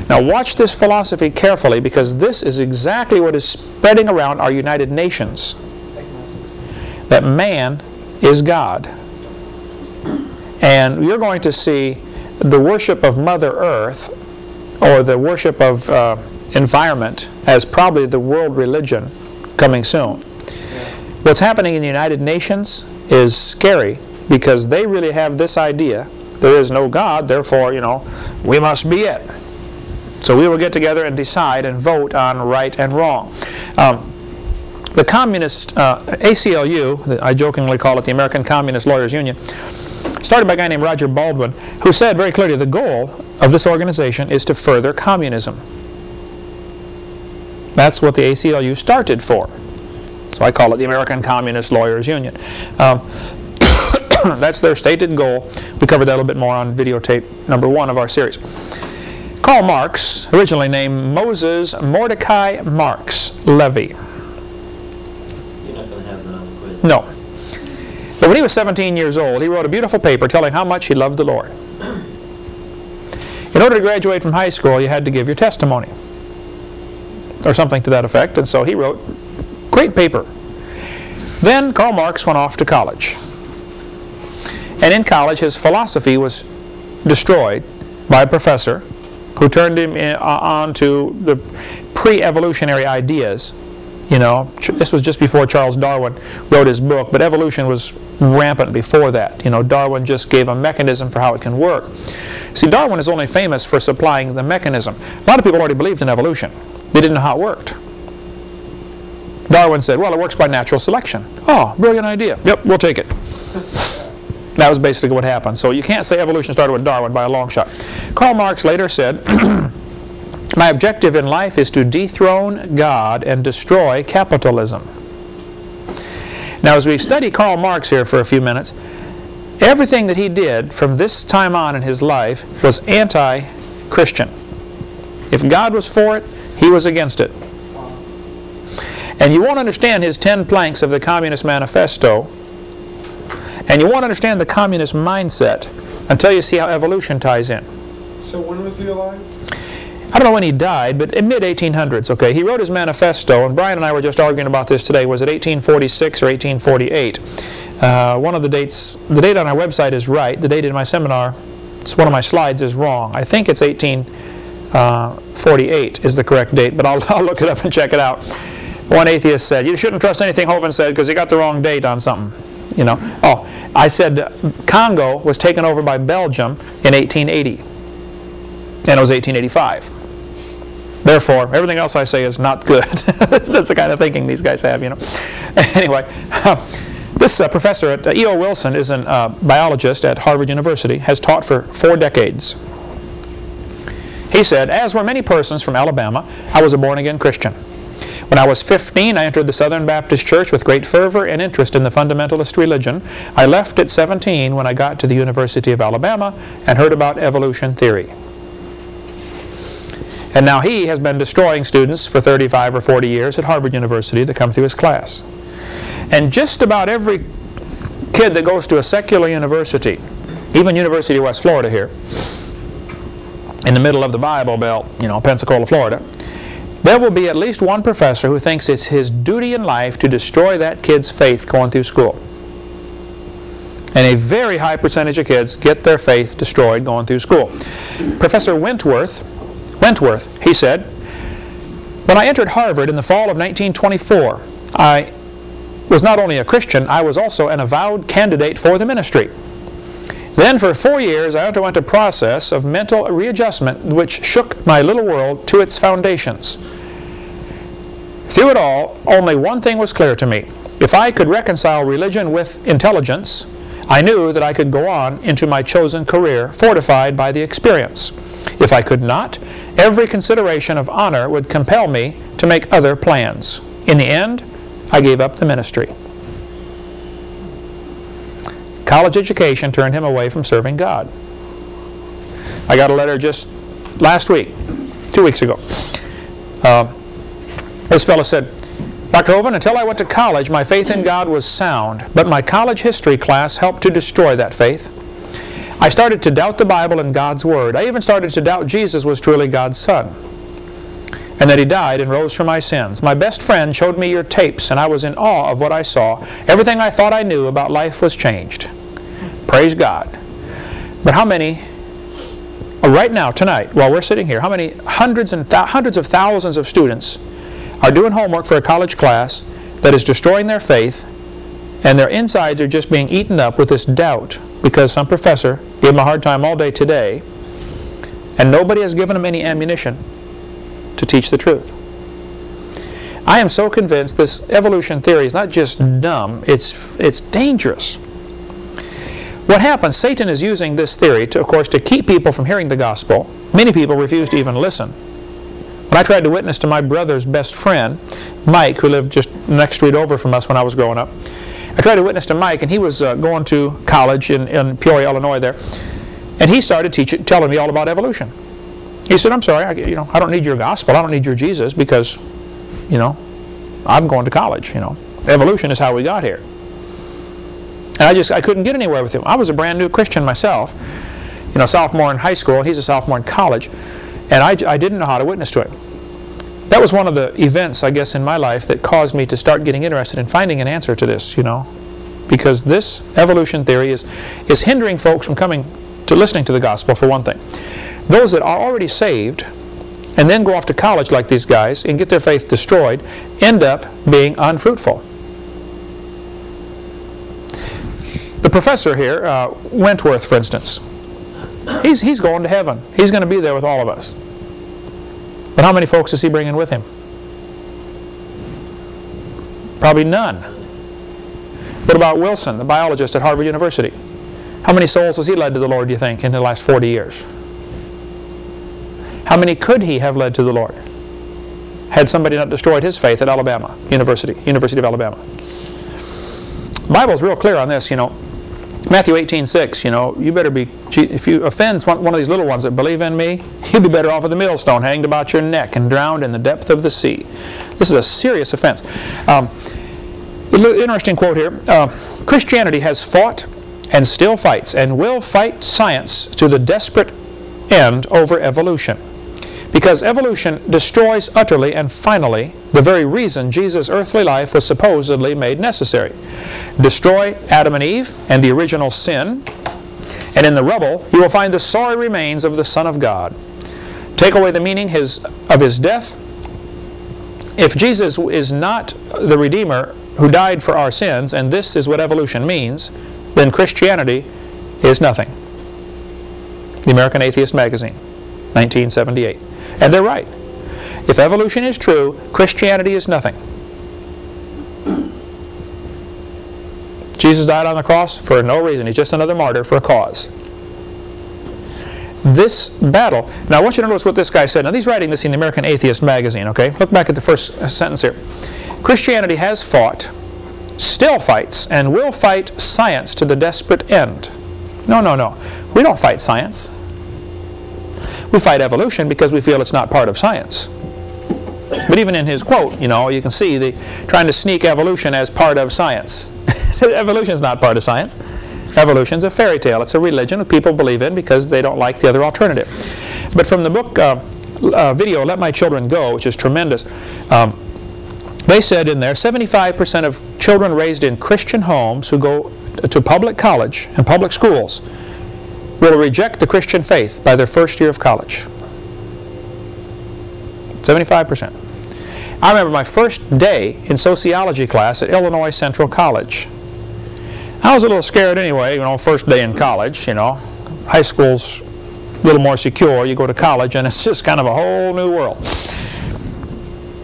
Now watch this philosophy carefully, because this is exactly what is spreading around our United Nations. That man is God. And you're going to see the worship of Mother Earth, or the worship of environment, as probably the world religion coming soon. What's happening in the United Nations is scary, because they really have this idea, there is no God, therefore, we must be it. So we will get together and decide and vote on right and wrong. The communist, ACLU, I jokingly call it the American Communist Lawyers Union, started by a guy named Roger Baldwin, who said very clearly the goal of this organization is to further communism. That's what the ACLU started for. So I call it the American Communist Lawyers Union. That's their stated goal. We covered that a little bit more on videotape number 1 of our series. Karl Marx, originally named Moses Mordecai Marx Levy. You're not going to have that on the quiz. No. But when he was 17 years old, he wrote a beautiful paper telling how much he loved the Lord. In order to graduate from high school, you had to give your testimony, or something to that effect, and so he wrote, great paper. Then Karl Marx went off to college. And in college, his philosophy was destroyed by a professor who turned him on to the pre-evolutionary ideas. You know, this was just before Charles Darwin wrote his book, but evolution was rampant before that. You know, Darwin just gave a mechanism for how it can work. See, Darwin is only famous for supplying the mechanism. A lot of people already believed in evolution. They didn't know how it worked. Darwin said, well, it works by natural selection. Oh, brilliant idea. Yep, we'll take it. That was basically what happened. So you can't say evolution started with Darwin by a long shot. Karl Marx later said, my objective in life is to dethrone God and destroy capitalism. Now, as we study Karl Marx here for a few minutes, everything that he did from this time on in his life was anti-Christian. If God was for it, he was against it. And you won't understand his 10 planks of the Communist Manifesto, and you won't understand the communist mindset until you see how evolution ties in. So when was he alive? I don't know when he died, but in mid-1800s, okay. He wrote his manifesto, and Brian and I were just arguing about this today. Was it 1846 or 1848? One of the dates, the date on our website is right. The date in my seminar, it's one of my slides, is wrong. I think it's 1848 is the correct date, but I'll look it up and check it out. One atheist said, you shouldn't trust anything Hovind said because he got the wrong date on something. You know. Oh, I said Congo was taken over by Belgium in 1880, and it was 1885. Therefore, everything else I say is not good. That's the kind of thinking these guys have, you know. Anyway, this professor at E.O. Wilson is a biologist at Harvard University, has taught for 4 decades. He said, as were many persons from Alabama, I was a born-again Christian. When I was 15, I entered the Southern Baptist Church with great fervor and interest in the fundamentalist religion. I left at 17 when I got to the University of Alabama and heard about evolution theory. And now he has been destroying students for 35 or 40 years at Harvard University that come through his class. And just about every kid that goes to a secular university, even University of West Florida here, in the middle of the Bible Belt, you know, Pensacola, Florida, there will be at least one professor who thinks it's his duty in life to destroy that kid's faith going through school. And a very high percentage of kids get their faith destroyed going through school. Professor Wentworth, he said, when I entered Harvard in the fall of 1924, I was not only a Christian, I was also an avowed candidate for the ministry. Then for 4 years I underwent a process of mental readjustment which shook my little world to its foundations. Through it all, only one thing was clear to me. If I could reconcile religion with intelligence, I knew that I could go on into my chosen career, fortified by the experience. If I could not, every consideration of honor would compel me to make other plans. In the end, I gave up the ministry. College education turned him away from serving God. I got a letter just last week, 2 weeks ago. This fellow said, Dr. Hovind, until I went to college, my faith in God was sound, but my college history class helped to destroy that faith. I started to doubt the Bible and God's Word. I even started to doubt Jesus was truly God's Son, and that He died and rose for my sins. My best friend showed me your tapes, and I was in awe of what I saw. Everything I thought I knew about life was changed. Praise God. But how many, right now, tonight, while we're sitting here, how many hundreds of thousands of students are doing homework for a college class that is destroying their faith, and their insides are just being eaten up with this doubt because some professor gave them a hard time all day today, and nobody has given them any ammunition to teach the truth. I am so convinced this evolution theory is not just dumb, it's dangerous. What happens, Satan is using this theory, of course, to keep people from hearing the gospel. Many people refuse to even listen. When When I tried to witness to my brother's best friend, Mike, who lived just the next street over from us when I was growing up, I tried to witness to Mike, and he was going to college in Peoria, Illinois there, and he started telling me all about evolution. He said, I'm sorry, I don't need your gospel, I don't need your Jesus, because, I'm going to college, Evolution is how we got here. And I couldn't get anywhere with him. I was a brand new Christian myself, sophomore in high school, and he's a sophomore in college, and I didn't know how to witness to him. That was one of the events, I guess, in my life that caused me to start getting interested in finding an answer to this, because this evolution theory is hindering folks from coming to listening to the gospel, for one thing. Those that are already saved and then go off to college like these guys and get their faith destroyed end up being unfruitful. The professor here, Wentworth, for instance, he's going to heaven. He's going to be there with all of us. But how many folks is he bringing with him? Probably none. What about Wilson, the biologist at Harvard University? How many souls has he led to the Lord, do you think, in the last 40 years? How many could he have led to the Lord had somebody not destroyed his faith at Alabama University of Alabama? The Bible's real clear on this, Matthew 18:6, you better be, if you offend one of these little ones that believe in me, you'd be better off with a millstone hanged about your neck and drowned in the depth of the sea. This is a serious offense. Interesting quote here. Christianity has fought and still fights and will fight science to the desperate end over evolution. Because evolution destroys utterly and finally the very reason Jesus' earthly life was supposedly made necessary. Destroy Adam and Eve and the original sin, and in the rubble you will find the sorry remains of the Son of God. Take away the meaning of His death. If Jesus is not the Redeemer who died for our sins, and this is what evolution means, then Christianity is nothing. The American Atheist Magazine, 1978. And they're right. If evolution is true, Christianity is nothing. Jesus died on the cross for no reason. He's just another martyr for a cause. This battle, now I want you to notice what this guy said. Now he's writing this in the American Atheist Magazine, okay? Look back at the first sentence here. Christianity has fought, still fights, and will fight science to the desperate end. No. We don't fight science. We fight evolution because we feel it's not part of science. But even in his quote, you can see trying to sneak evolution as part of science. Evolution is not part of science. Evolution is a fairy tale. It's a religion that people believe in because they don't like the other alternative. But from the book video, Let My Children Go, which is tremendous, they said in there 75% of children raised in Christian homes who go to public college and public schools will reject the Christian faith by their first year of college. 75%. I remember my first day in sociology class at Illinois Central College. I was a little scared anyway, first day in college, High school's a little more secure. You go to college and it's just kind of a whole new world.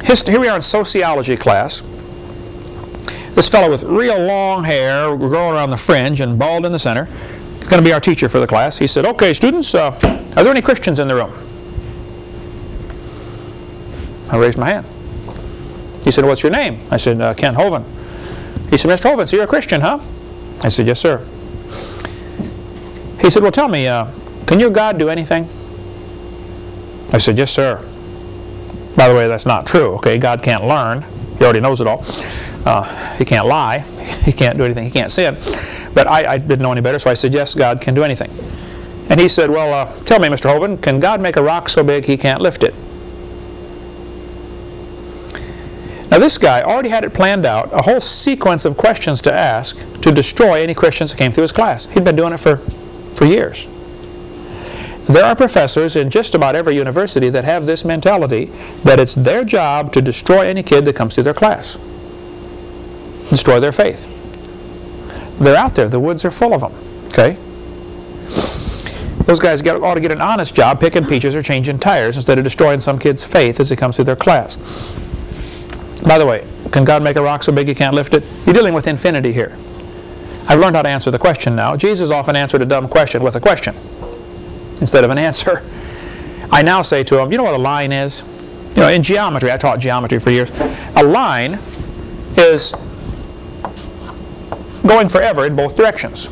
Here we are in sociology class. This fellow with real long hair, growing around the fringe and bald in the center, going to be our teacher for the class. He said, okay, students, are there any Christians in the room? I raised my hand. He said, what's your name? I said, Ken Hovind. He said, Mr. Hovind, so you're a Christian, huh? I said, yes, sir. He said, well, tell me, can your God do anything? I said, yes, sir. By the way, that's not true, okay? God can't learn. He already knows it all. He can't lie. He can't do anything. He can't sin. But I didn't know any better, so I said, yes, God can do anything. And he said, well, tell me, Mr. Hovind, can God make a rock so big he can't lift it? Now this guy already had it planned out, a whole sequence of questions to ask to destroy any Christians that came through his class. He'd been doing it for years. There are professors in just about every university that have this mentality that it's their job to destroy any kid that comes through their class. Destroy their faith. They're out there. The woods are full of them. Okay? Those guys ought to get an honest job picking peaches or changing tires instead of destroying some kid's faith as he comes through their class. By the way, can God make a rock so big he can't lift it? You're dealing with infinity here. I've learned how to answer the question now. Jesus often answered a dumb question with a question instead of an answer. I now say to him, you know what a line is? You know, in geometry, I taught geometry for years, a line is going forever in both directions.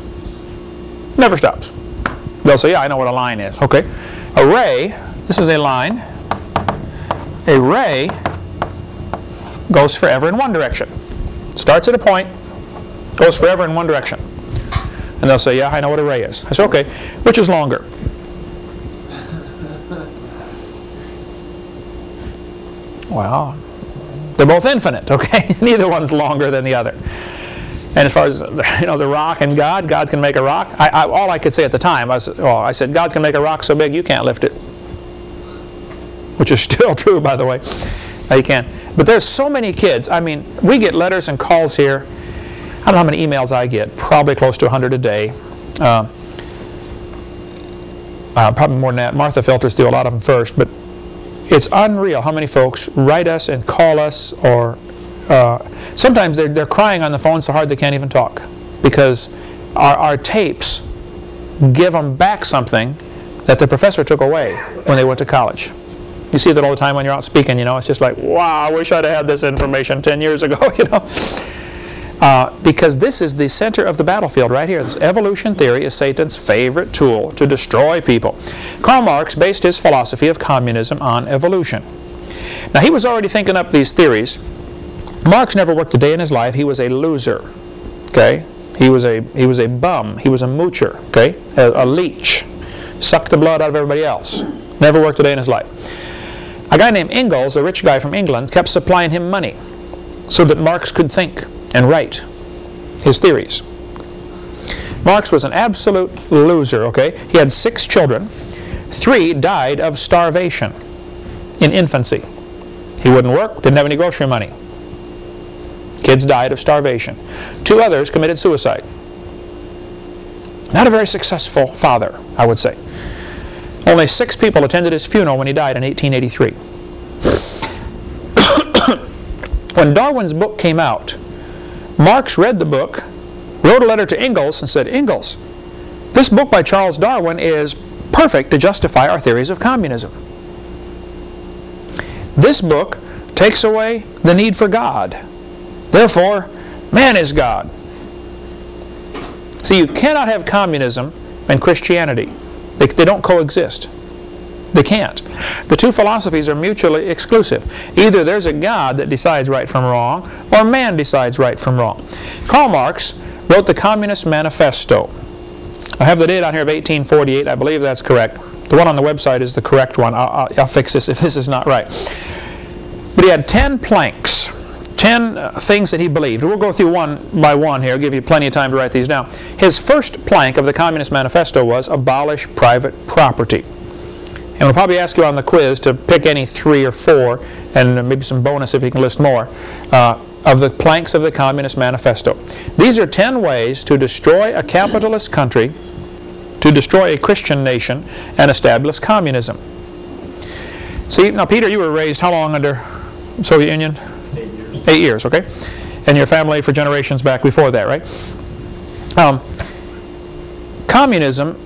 Never stops. They'll say, yeah, I know what a line is. Okay. A ray, this is a line. A ray goes forever in one direction. Starts at a point, goes forever in one direction. And they'll say, yeah, I know what a ray is. I say, okay, which is longer? Well, they're both infinite, okay? Neither one's longer than the other. And as far as, you know, the rock and God can make a rock. All I could say at the time, I said, God can make a rock so big you can't lift it. Which is still true, by the way. You can. But there's so many kids. I mean, we get letters and calls here. I don't know how many emails I get. Probably close to 100 a day. Probably more than that. Martha filters through a lot of them first. But it's unreal how many folks write us and call us, or sometimes they're crying on the phone so hard they can't even talk, because our tapes give them back something that the professor took away when they went to college. You see that all the time when you're out speaking, you know. It's just like, wow, I wish I'd have had this information 10 years ago, you know. Because this is the center of the battlefield right here. This evolution theory is Satan's favorite tool to destroy people. Karl Marx based his philosophy of communism on evolution. Now, he was already thinking up these theories. Marx never worked a day in his life. He was a loser. Okay? He was a bum. He was a moocher. Okay? A leech. Sucked the blood out of everybody else. Never worked a day in his life. A guy named Engels, a rich guy from England, kept supplying him money so that Marx could think and write his theories. Marx was an absolute loser, okay? He had 6 children. 3 died of starvation in infancy. He wouldn't work, didn't have any grocery money. Kids died of starvation. 2 others committed suicide. Not a very successful father, I would say. Only 6 people attended his funeral when he died in 1883. When Darwin's book came out, Marx read the book, wrote a letter to Engels and said, Engels, this book by Charles Darwin is perfect to justify our theories of communism. This book takes away the need for God. Therefore, man is God. See, you cannot have communism and Christianity. They don't coexist. They can't. The 2 philosophies are mutually exclusive. Either there's a God that decides right from wrong, or man decides right from wrong. Karl Marx wrote the Communist Manifesto. I have the date on here of 1848. I believe that's correct. The one on the website is the correct one. I'll fix this if this is not right. But he had 10 planks. 10 things that he believed. We'll go through one by one here. I'll give you plenty of time to write these down. His first plank of the Communist Manifesto was abolish private property. And we'll probably ask you on the quiz to pick any 3 or 4, and maybe some bonus if you can list more, of the planks of the Communist Manifesto. These are 10 ways to destroy a capitalist country, to destroy a Christian nation, and establish communism. See, now Peter, you were raised how long under Soviet Union? 8 years. 8 years, okay? And your family for generations back before that, right? Communism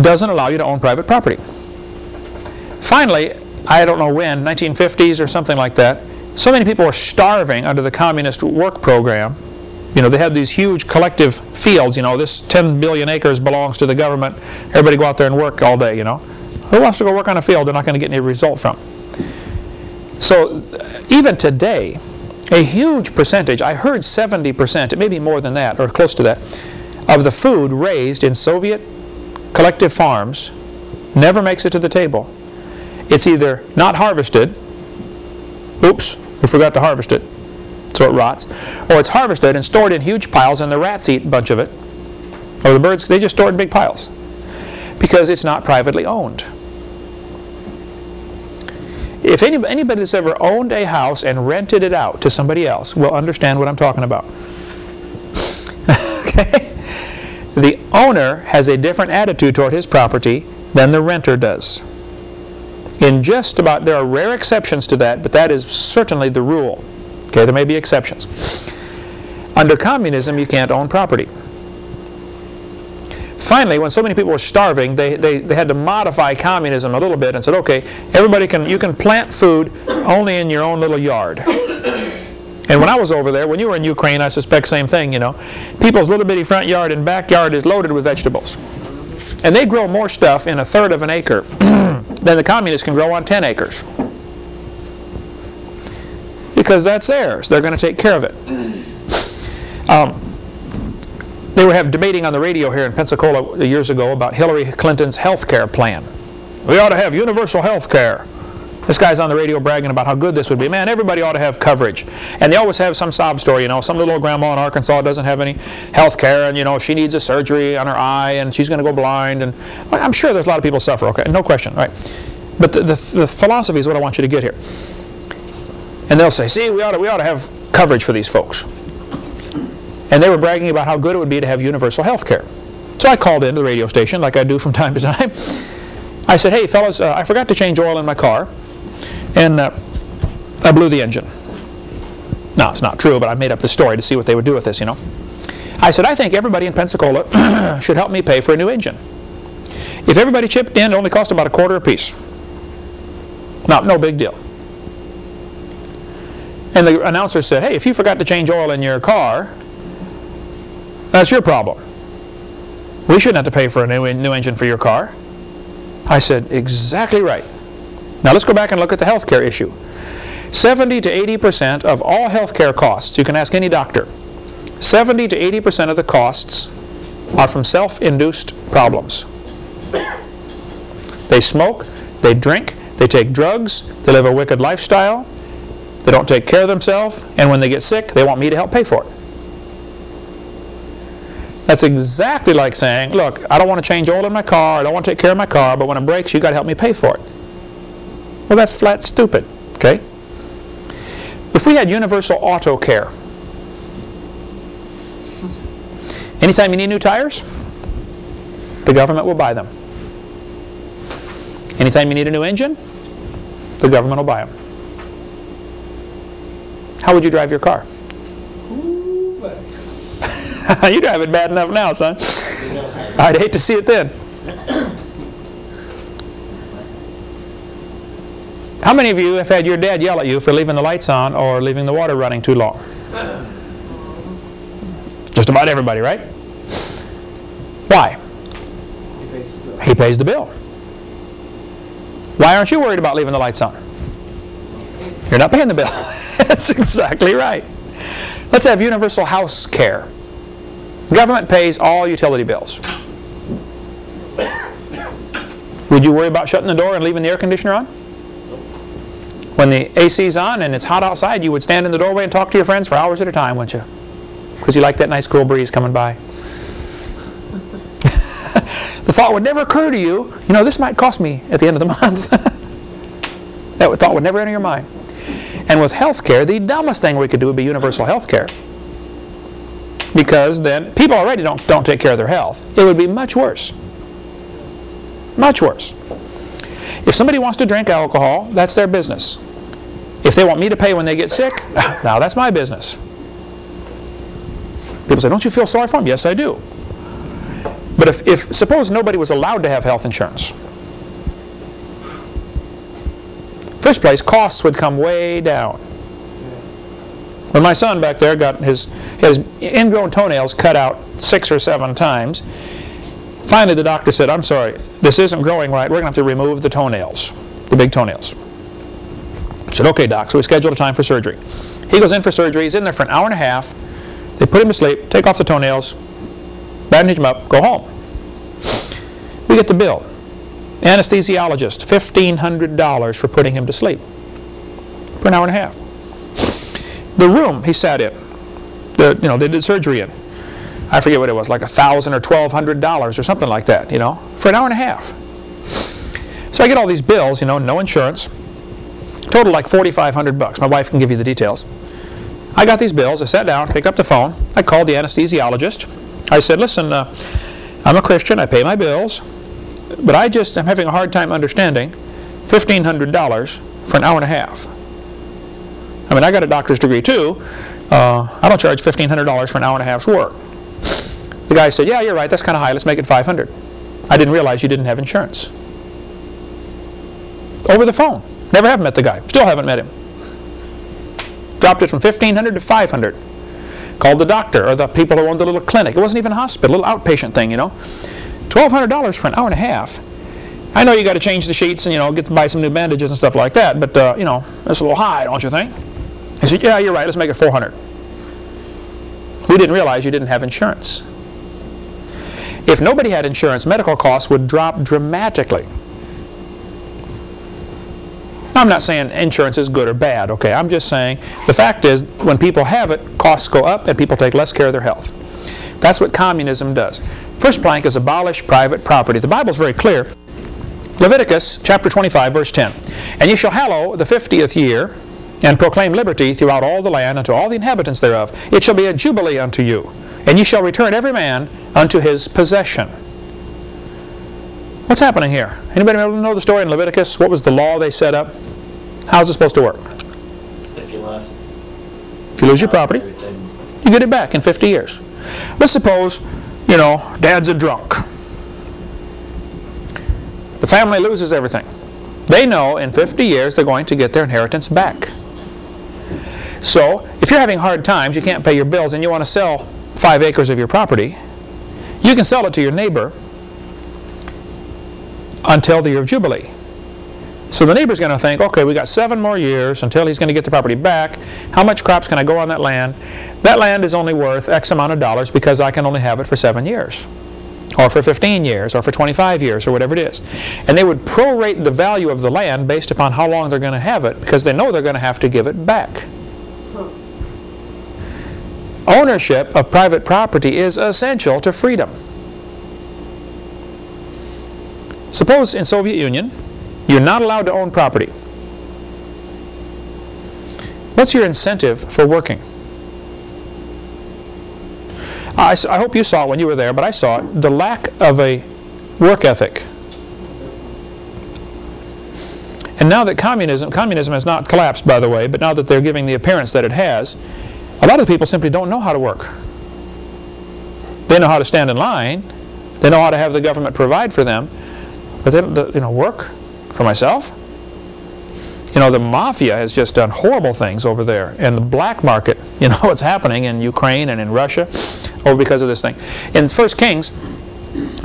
doesn't allow you to own private property. Finally, I don't know when, 1950s or something like that, so many people were starving under the communist work program. You know, they had these huge collective fields, you know, this 10 billion acres belongs to the government. Everybody go out there and work all day, you know. Who wants to go work on a field they're not going to get any result from? So even today, a huge percentage, I heard 70%, it may be more than that or close to that, of the food raised in Soviet collective farms never makes it to the table. It's either not harvested, oops, we forgot to harvest it, so it rots, or it's harvested and stored in huge piles and the rats eat a bunch of it, or the birds, they just store it in big piles, because it's not privately owned. If anybody that's ever owned a house and rented it out to somebody else will understand what I'm talking about. Okay? The owner has a different attitude toward his property than the renter does. In just about, there are rare exceptions to that, but that is certainly the rule. Okay, there may be exceptions. Under communism, you can't own property. finally, when so many people were starving, they had to modify communism a little bit and said, okay, everybody you can plant food only in your own little yard. And when I was over there, when you were in Ukraine, I suspect same thing, you know. People's little bitty front yard and backyard is loaded with vegetables. And they grow more stuff in 1/3 of an acre than the communists can grow on 10 acres. Because that's theirs. They're going to take care of it. They were debating on the radio here in Pensacola years ago about Hillary Clinton's health care plan. We ought to have universal health care. This guy's on the radio bragging about how good this would be. Man, everybody ought to have coverage. And they always have some sob story, you know. Some little grandma in Arkansas doesn't have any health care, and, you know, she needs a surgery on her eye, and she's going to go blind. And I'm sure there's a lot of people suffer, okay? No question, right? But the philosophy is what I want you to get here. And they'll say, see, we ought to have coverage for these folks. And they were bragging about how good it would be to have universal health care. So I called into the radio station, like I do from time to time. I said, hey, fellas, I forgot to change oil in my car, and I blew the engine. No, it's not true, but I made up the story to see what they would do with this, you know. I said, I think everybody in Pensacola should help me pay for a new engine. If everybody chipped in, it only cost about $0.25 apiece. No big deal. And the announcer said, hey, if you forgot to change oil in your car, that's your problem. We shouldn't have to pay for a new engine for your car. I said, exactly right. Now let's go back and look at the health care issue. 70 to 80% of all health care costs, you can ask any doctor, 70 to 80% of the costs are from self-induced problems. They smoke, they drink, they take drugs, they live a wicked lifestyle, they don't take care of themselves, and when they get sick, they want me to help pay for it. That's exactly like saying, look, I don't want to change oil in my car, I don't want to take care of my car, but when it breaks, you've got to help me pay for it. Well, that's flat stupid, okay? If we had universal auto care, anytime you need new tires, the government will buy them. Anytime you need a new engine, the government will buy them. How would you drive your car? You drive it bad enough now, son. I'd hate to see it then. How many of you have had your dad yell at you for leaving the lights on or leaving the water running too long? Just about everybody, right? Why? He pays the bill. Why aren't you worried about leaving the lights on? You're not paying the bill. That's exactly right. Let's have universal house care. The government pays all utility bills. Would you worry about shutting the door and leaving the air conditioner on? When the AC's on and it's hot outside, you would stand in the doorway and talk to your friends for hours at a time, wouldn't you? Because you like that nice cool breeze coming by. The thought would never occur to you, you know, this might cost me at the end of the month. That thought would never enter your mind. And with health care, the dumbest thing we could do would be universal health care. Because then people already don't take care of their health. It would be much worse. Much worse. If somebody wants to drink alcohol, that's their business. If they want me to pay when they get sick, now that's my business. People say, don't you feel sorry for them? Yes, I do. But if suppose nobody was allowed to have health insurance. First place, costs would come way down. When my son back there got his ingrown toenails cut out 6 or 7 times, finally the doctor said, I'm sorry, this isn't growing right. We're going to have to remove the toenails, the big toenails. I said, okay, doc. So we scheduled a time for surgery. He goes in for surgery. He's in there for an hour and a half. They put him to sleep, take off the toenails, bandage him up, go home. We get the bill. Anesthesiologist, $1,500 for putting him to sleep for an hour and a half. The room he sat in, they did surgery in, I forget what it was, like $1,000 or $1,200 or something like that, for an hour and a half. So I get all these bills, no insurance, total like $4,500. My wife can give you the details. I got these bills. I sat down, picked up the phone. I called the anesthesiologist. I said, listen, I'm a Christian. I pay my bills. But I just am having a hard time understanding $1,500 for an hour and a half. I mean, I got a doctor's degree too. I don't charge $1,500 for an hour and a half's work. The guy said, yeah, you're right, that's kind of high, let's make it 500. I didn't realize you didn't have insurance. Over the phone. Never have met the guy. Still haven't met him. Dropped it from 1,500 to 500. Called the doctor or the people who owned the little clinic. It wasn't even a hospital, a little outpatient thing, you know. $1,200 for an hour and a half. I know you got to change the sheets and, you know, get to buy some new bandages and stuff like that, but, you know, that's a little high, don't you think? I said, yeah, you're right, let's make it 400. We didn't realize you didn't have insurance. If nobody had insurance, medical costs would drop dramatically. I'm not saying insurance is good or bad, okay? I'm just saying the fact is when people have it, costs go up and people take less care of their health. That's what communism does. First plank is abolish private property. The Bible's very clear. Leviticus chapter 25, verse 10. And ye shall hallow the 50th year, and proclaim liberty throughout all the land unto all the inhabitants thereof. It shall be a jubilee unto you, and ye shall return every man unto his possession. What's happening here? Anybody know the story in Leviticus? What was the law they set up? How's it supposed to work? If you lose your property, you get it back in 50 years. Let's suppose, you know, Dad's a drunk. The family loses everything. They know in 50 years they're going to get their inheritance back. So, if you're having hard times, you can't pay your bills, and you want to sell 5 acres of your property, you can sell it to your neighbor until the year of Jubilee. So the neighbor's going to think, okay, we got 7 more years until he's going to get the property back. How much crops can I grow on that land? That land is only worth X amount of dollars because I can only have it for 7 years. Or for 15 years, or for 25 years, or whatever it is. And they would prorate the value of the land based upon how long they're going to have it, because they know they're going to have to give it back. Ownership of private property is essential to freedom. Suppose in Soviet Union, you're not allowed to own property. What's your incentive for working? I hope you saw it when you were there, but I saw it. The lack of a work ethic. And now that communism has not collapsed, by the way, but now that they're giving the appearance that it has, a lot of people simply don't know how to work. They know how to stand in line. They know how to have the government provide for them, but they don't, you know, work for myself. You know, the mafia has just done horrible things over there, and the black market, you know what's happening in Ukraine and in Russia over because of this thing. In 1 Kings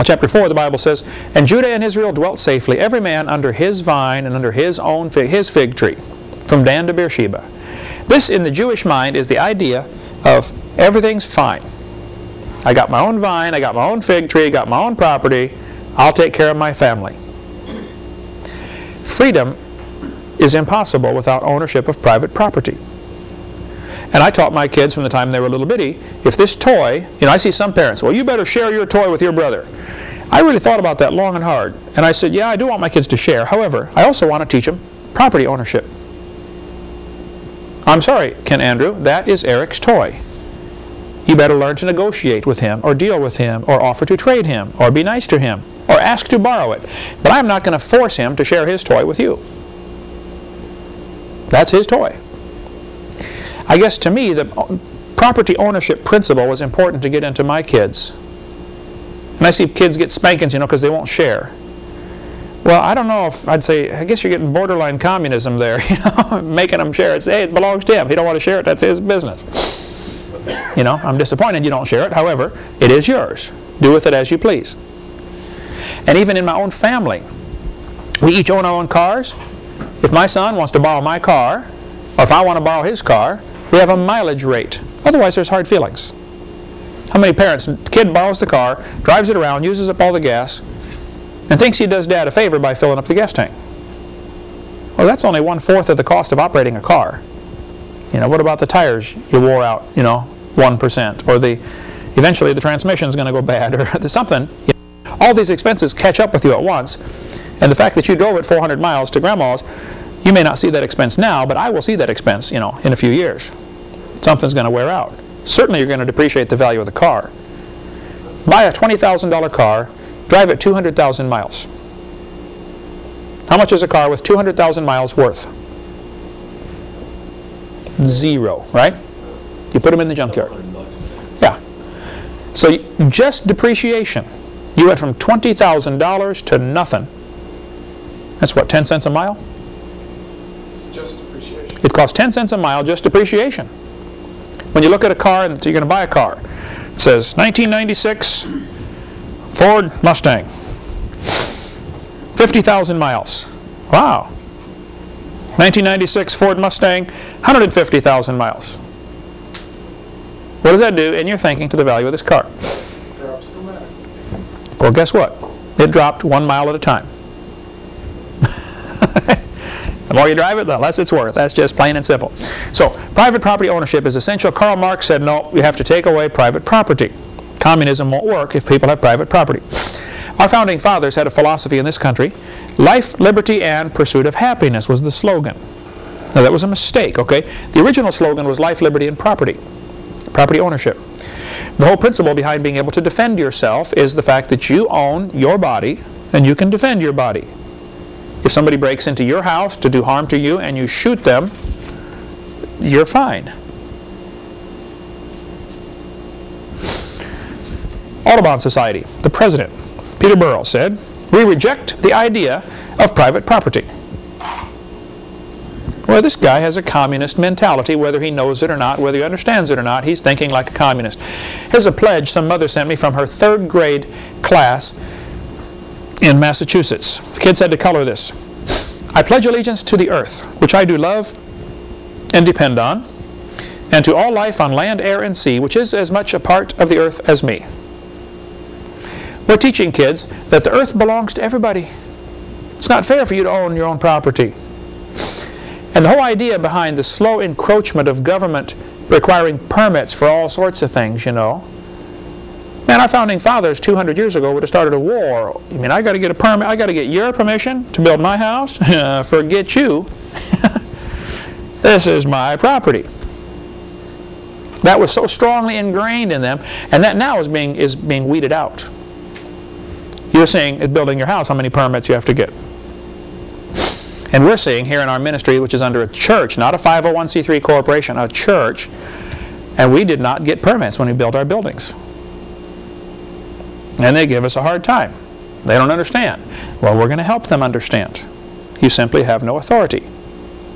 chapter 4, the Bible says, and Judah and Israel dwelt safely, every man under his vine and under his own his fig tree, from Dan to Beersheba. This, in the Jewish mind, is the idea of everything's fine. I got my own vine, I got my own fig tree, got my own property, I'll take care of my family. Freedom is impossible without ownership of private property. And I taught my kids from the time they were little bitty, if this toy, you know, I see some parents, well, you better share your toy with your brother. I really thought about that long and hard. And I said, yeah, I do want my kids to share. However, I also want to teach them property ownership. I'm sorry, Ken Andrew, that is Eric's toy. You better learn to negotiate with him, or deal with him, or offer to trade him, or be nice to him, or ask to borrow it. But I'm not going to force him to share his toy with you. That's his toy. I guess to me, the property ownership principle was important to get into my kids. And I see kids get spankings, you know, because they won't share. Well, I don't know if I'd say, I guess you're getting borderline communism there, you know, making them share it. Say, hey, it belongs to him. If he don't want to share it, that's his business. You know, I'm disappointed you don't share it. However, it is yours. Do with it as you please. And even in my own family, we each own our own cars. If my son wants to borrow my car, or if I want to borrow his car, we have a mileage rate. Otherwise, there's hard feelings. How many parents, the kid borrows the car, drives it around, uses up all the gas, and thinks he does Dad a favor by filling up the gas tank? Well, that's only 1/4 of the cost of operating a car. You know, what about the tires you wore out, you know, 1%, or eventually the transmission's going to go bad, or something. You know, all these expenses catch up with you at once, and the fact that you drove it 400 miles to Grandma's, you may not see that expense now, but I will see that expense, you know, in a few years. Something's going to wear out. Certainly you're going to depreciate the value of the car. Buy a $20,000 car, drive it 200,000 miles. How much is a car with 200,000 miles worth? Zero, right? You put them in the junkyard. Yeah. So just depreciation, you went from $20,000 to nothing. That's what, 10 cents a mile? It's just depreciation. It costs 10 cents a mile just depreciation. When you look at a car and you're going to buy a car, it says 1996 Ford Mustang, 50,000 miles. Wow. 1996 Ford Mustang, 150,000 miles. What does that do in your thinking to the value of this car? Drops dramatically. Well, guess what? It dropped 1 mile at a time. The more you drive it, the less it's worth. That's just plain and simple. So, private property ownership is essential. Karl Marx said, no, you have to take away private property. Communism won't work if people have private property. Our founding fathers had a philosophy in this country. Life, liberty, and pursuit of happiness was the slogan. Now, that was a mistake, okay? The original slogan was life, liberty, and property. Property ownership. The whole principle behind being able to defend yourself is the fact that you own your body and you can defend your body. If somebody breaks into your house to do harm to you and you shoot them, you're fine. Audubon Society, the president, Peter Burrell, said, "We reject the idea of private property." Well, this guy has a communist mentality, whether he knows it or not, whether he understands it or not. He's thinking like a communist. Here's a pledge some mother sent me from her 3rd grade class in Massachusetts. The kids had to color this. "I pledge allegiance to the earth, which I do love and depend on, and to all life on land, air, and sea, which is as much a part of the earth as me." We're teaching kids that the earth belongs to everybody. It's not fair for you to own your own property. And the whole idea behind the slow encroachment of government requiring permits for all sorts of things, you know. Man, our founding fathers 200 years ago would have started a war. You mean I got to get a permit? I got to get your permission to build my house? Forget you. This is my property. That was so strongly ingrained in them, and that now is being weeded out. You're seeing at building your house how many permits you have to get. And we're seeing here in our ministry, which is under a church, not a 501c3 corporation, a church, and we did not get permits when we built our buildings. And they give us a hard time. They don't understand. Well, we're going to help them understand. You simply have no authority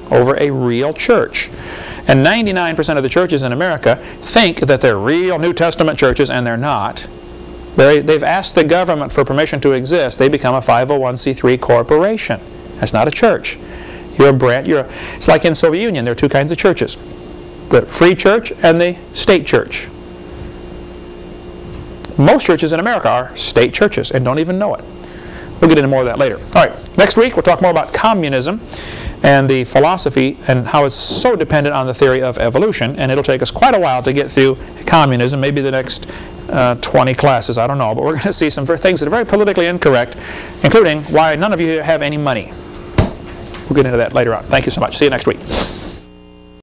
over a real church. And 99% of the churches in America think that they're real New Testament churches, and they're not. They've asked the government for permission to exist. They become a 501c3 corporation. That's not a church. It's like in Soviet Union. There are 2 kinds of churches. The free church and the state church. Most churches in America are state churches and don't even know it. We'll get into more of that later. All right, next week we'll talk more about communism and the philosophy and how it's so dependent on the theory of evolution, and it'll take us quite a while to get through communism, maybe the next 20 classes, I don't know, but we're going to see some things that are very politically incorrect, including why none of you have any money. We'll get into that later on. Thank you so much. See you next week.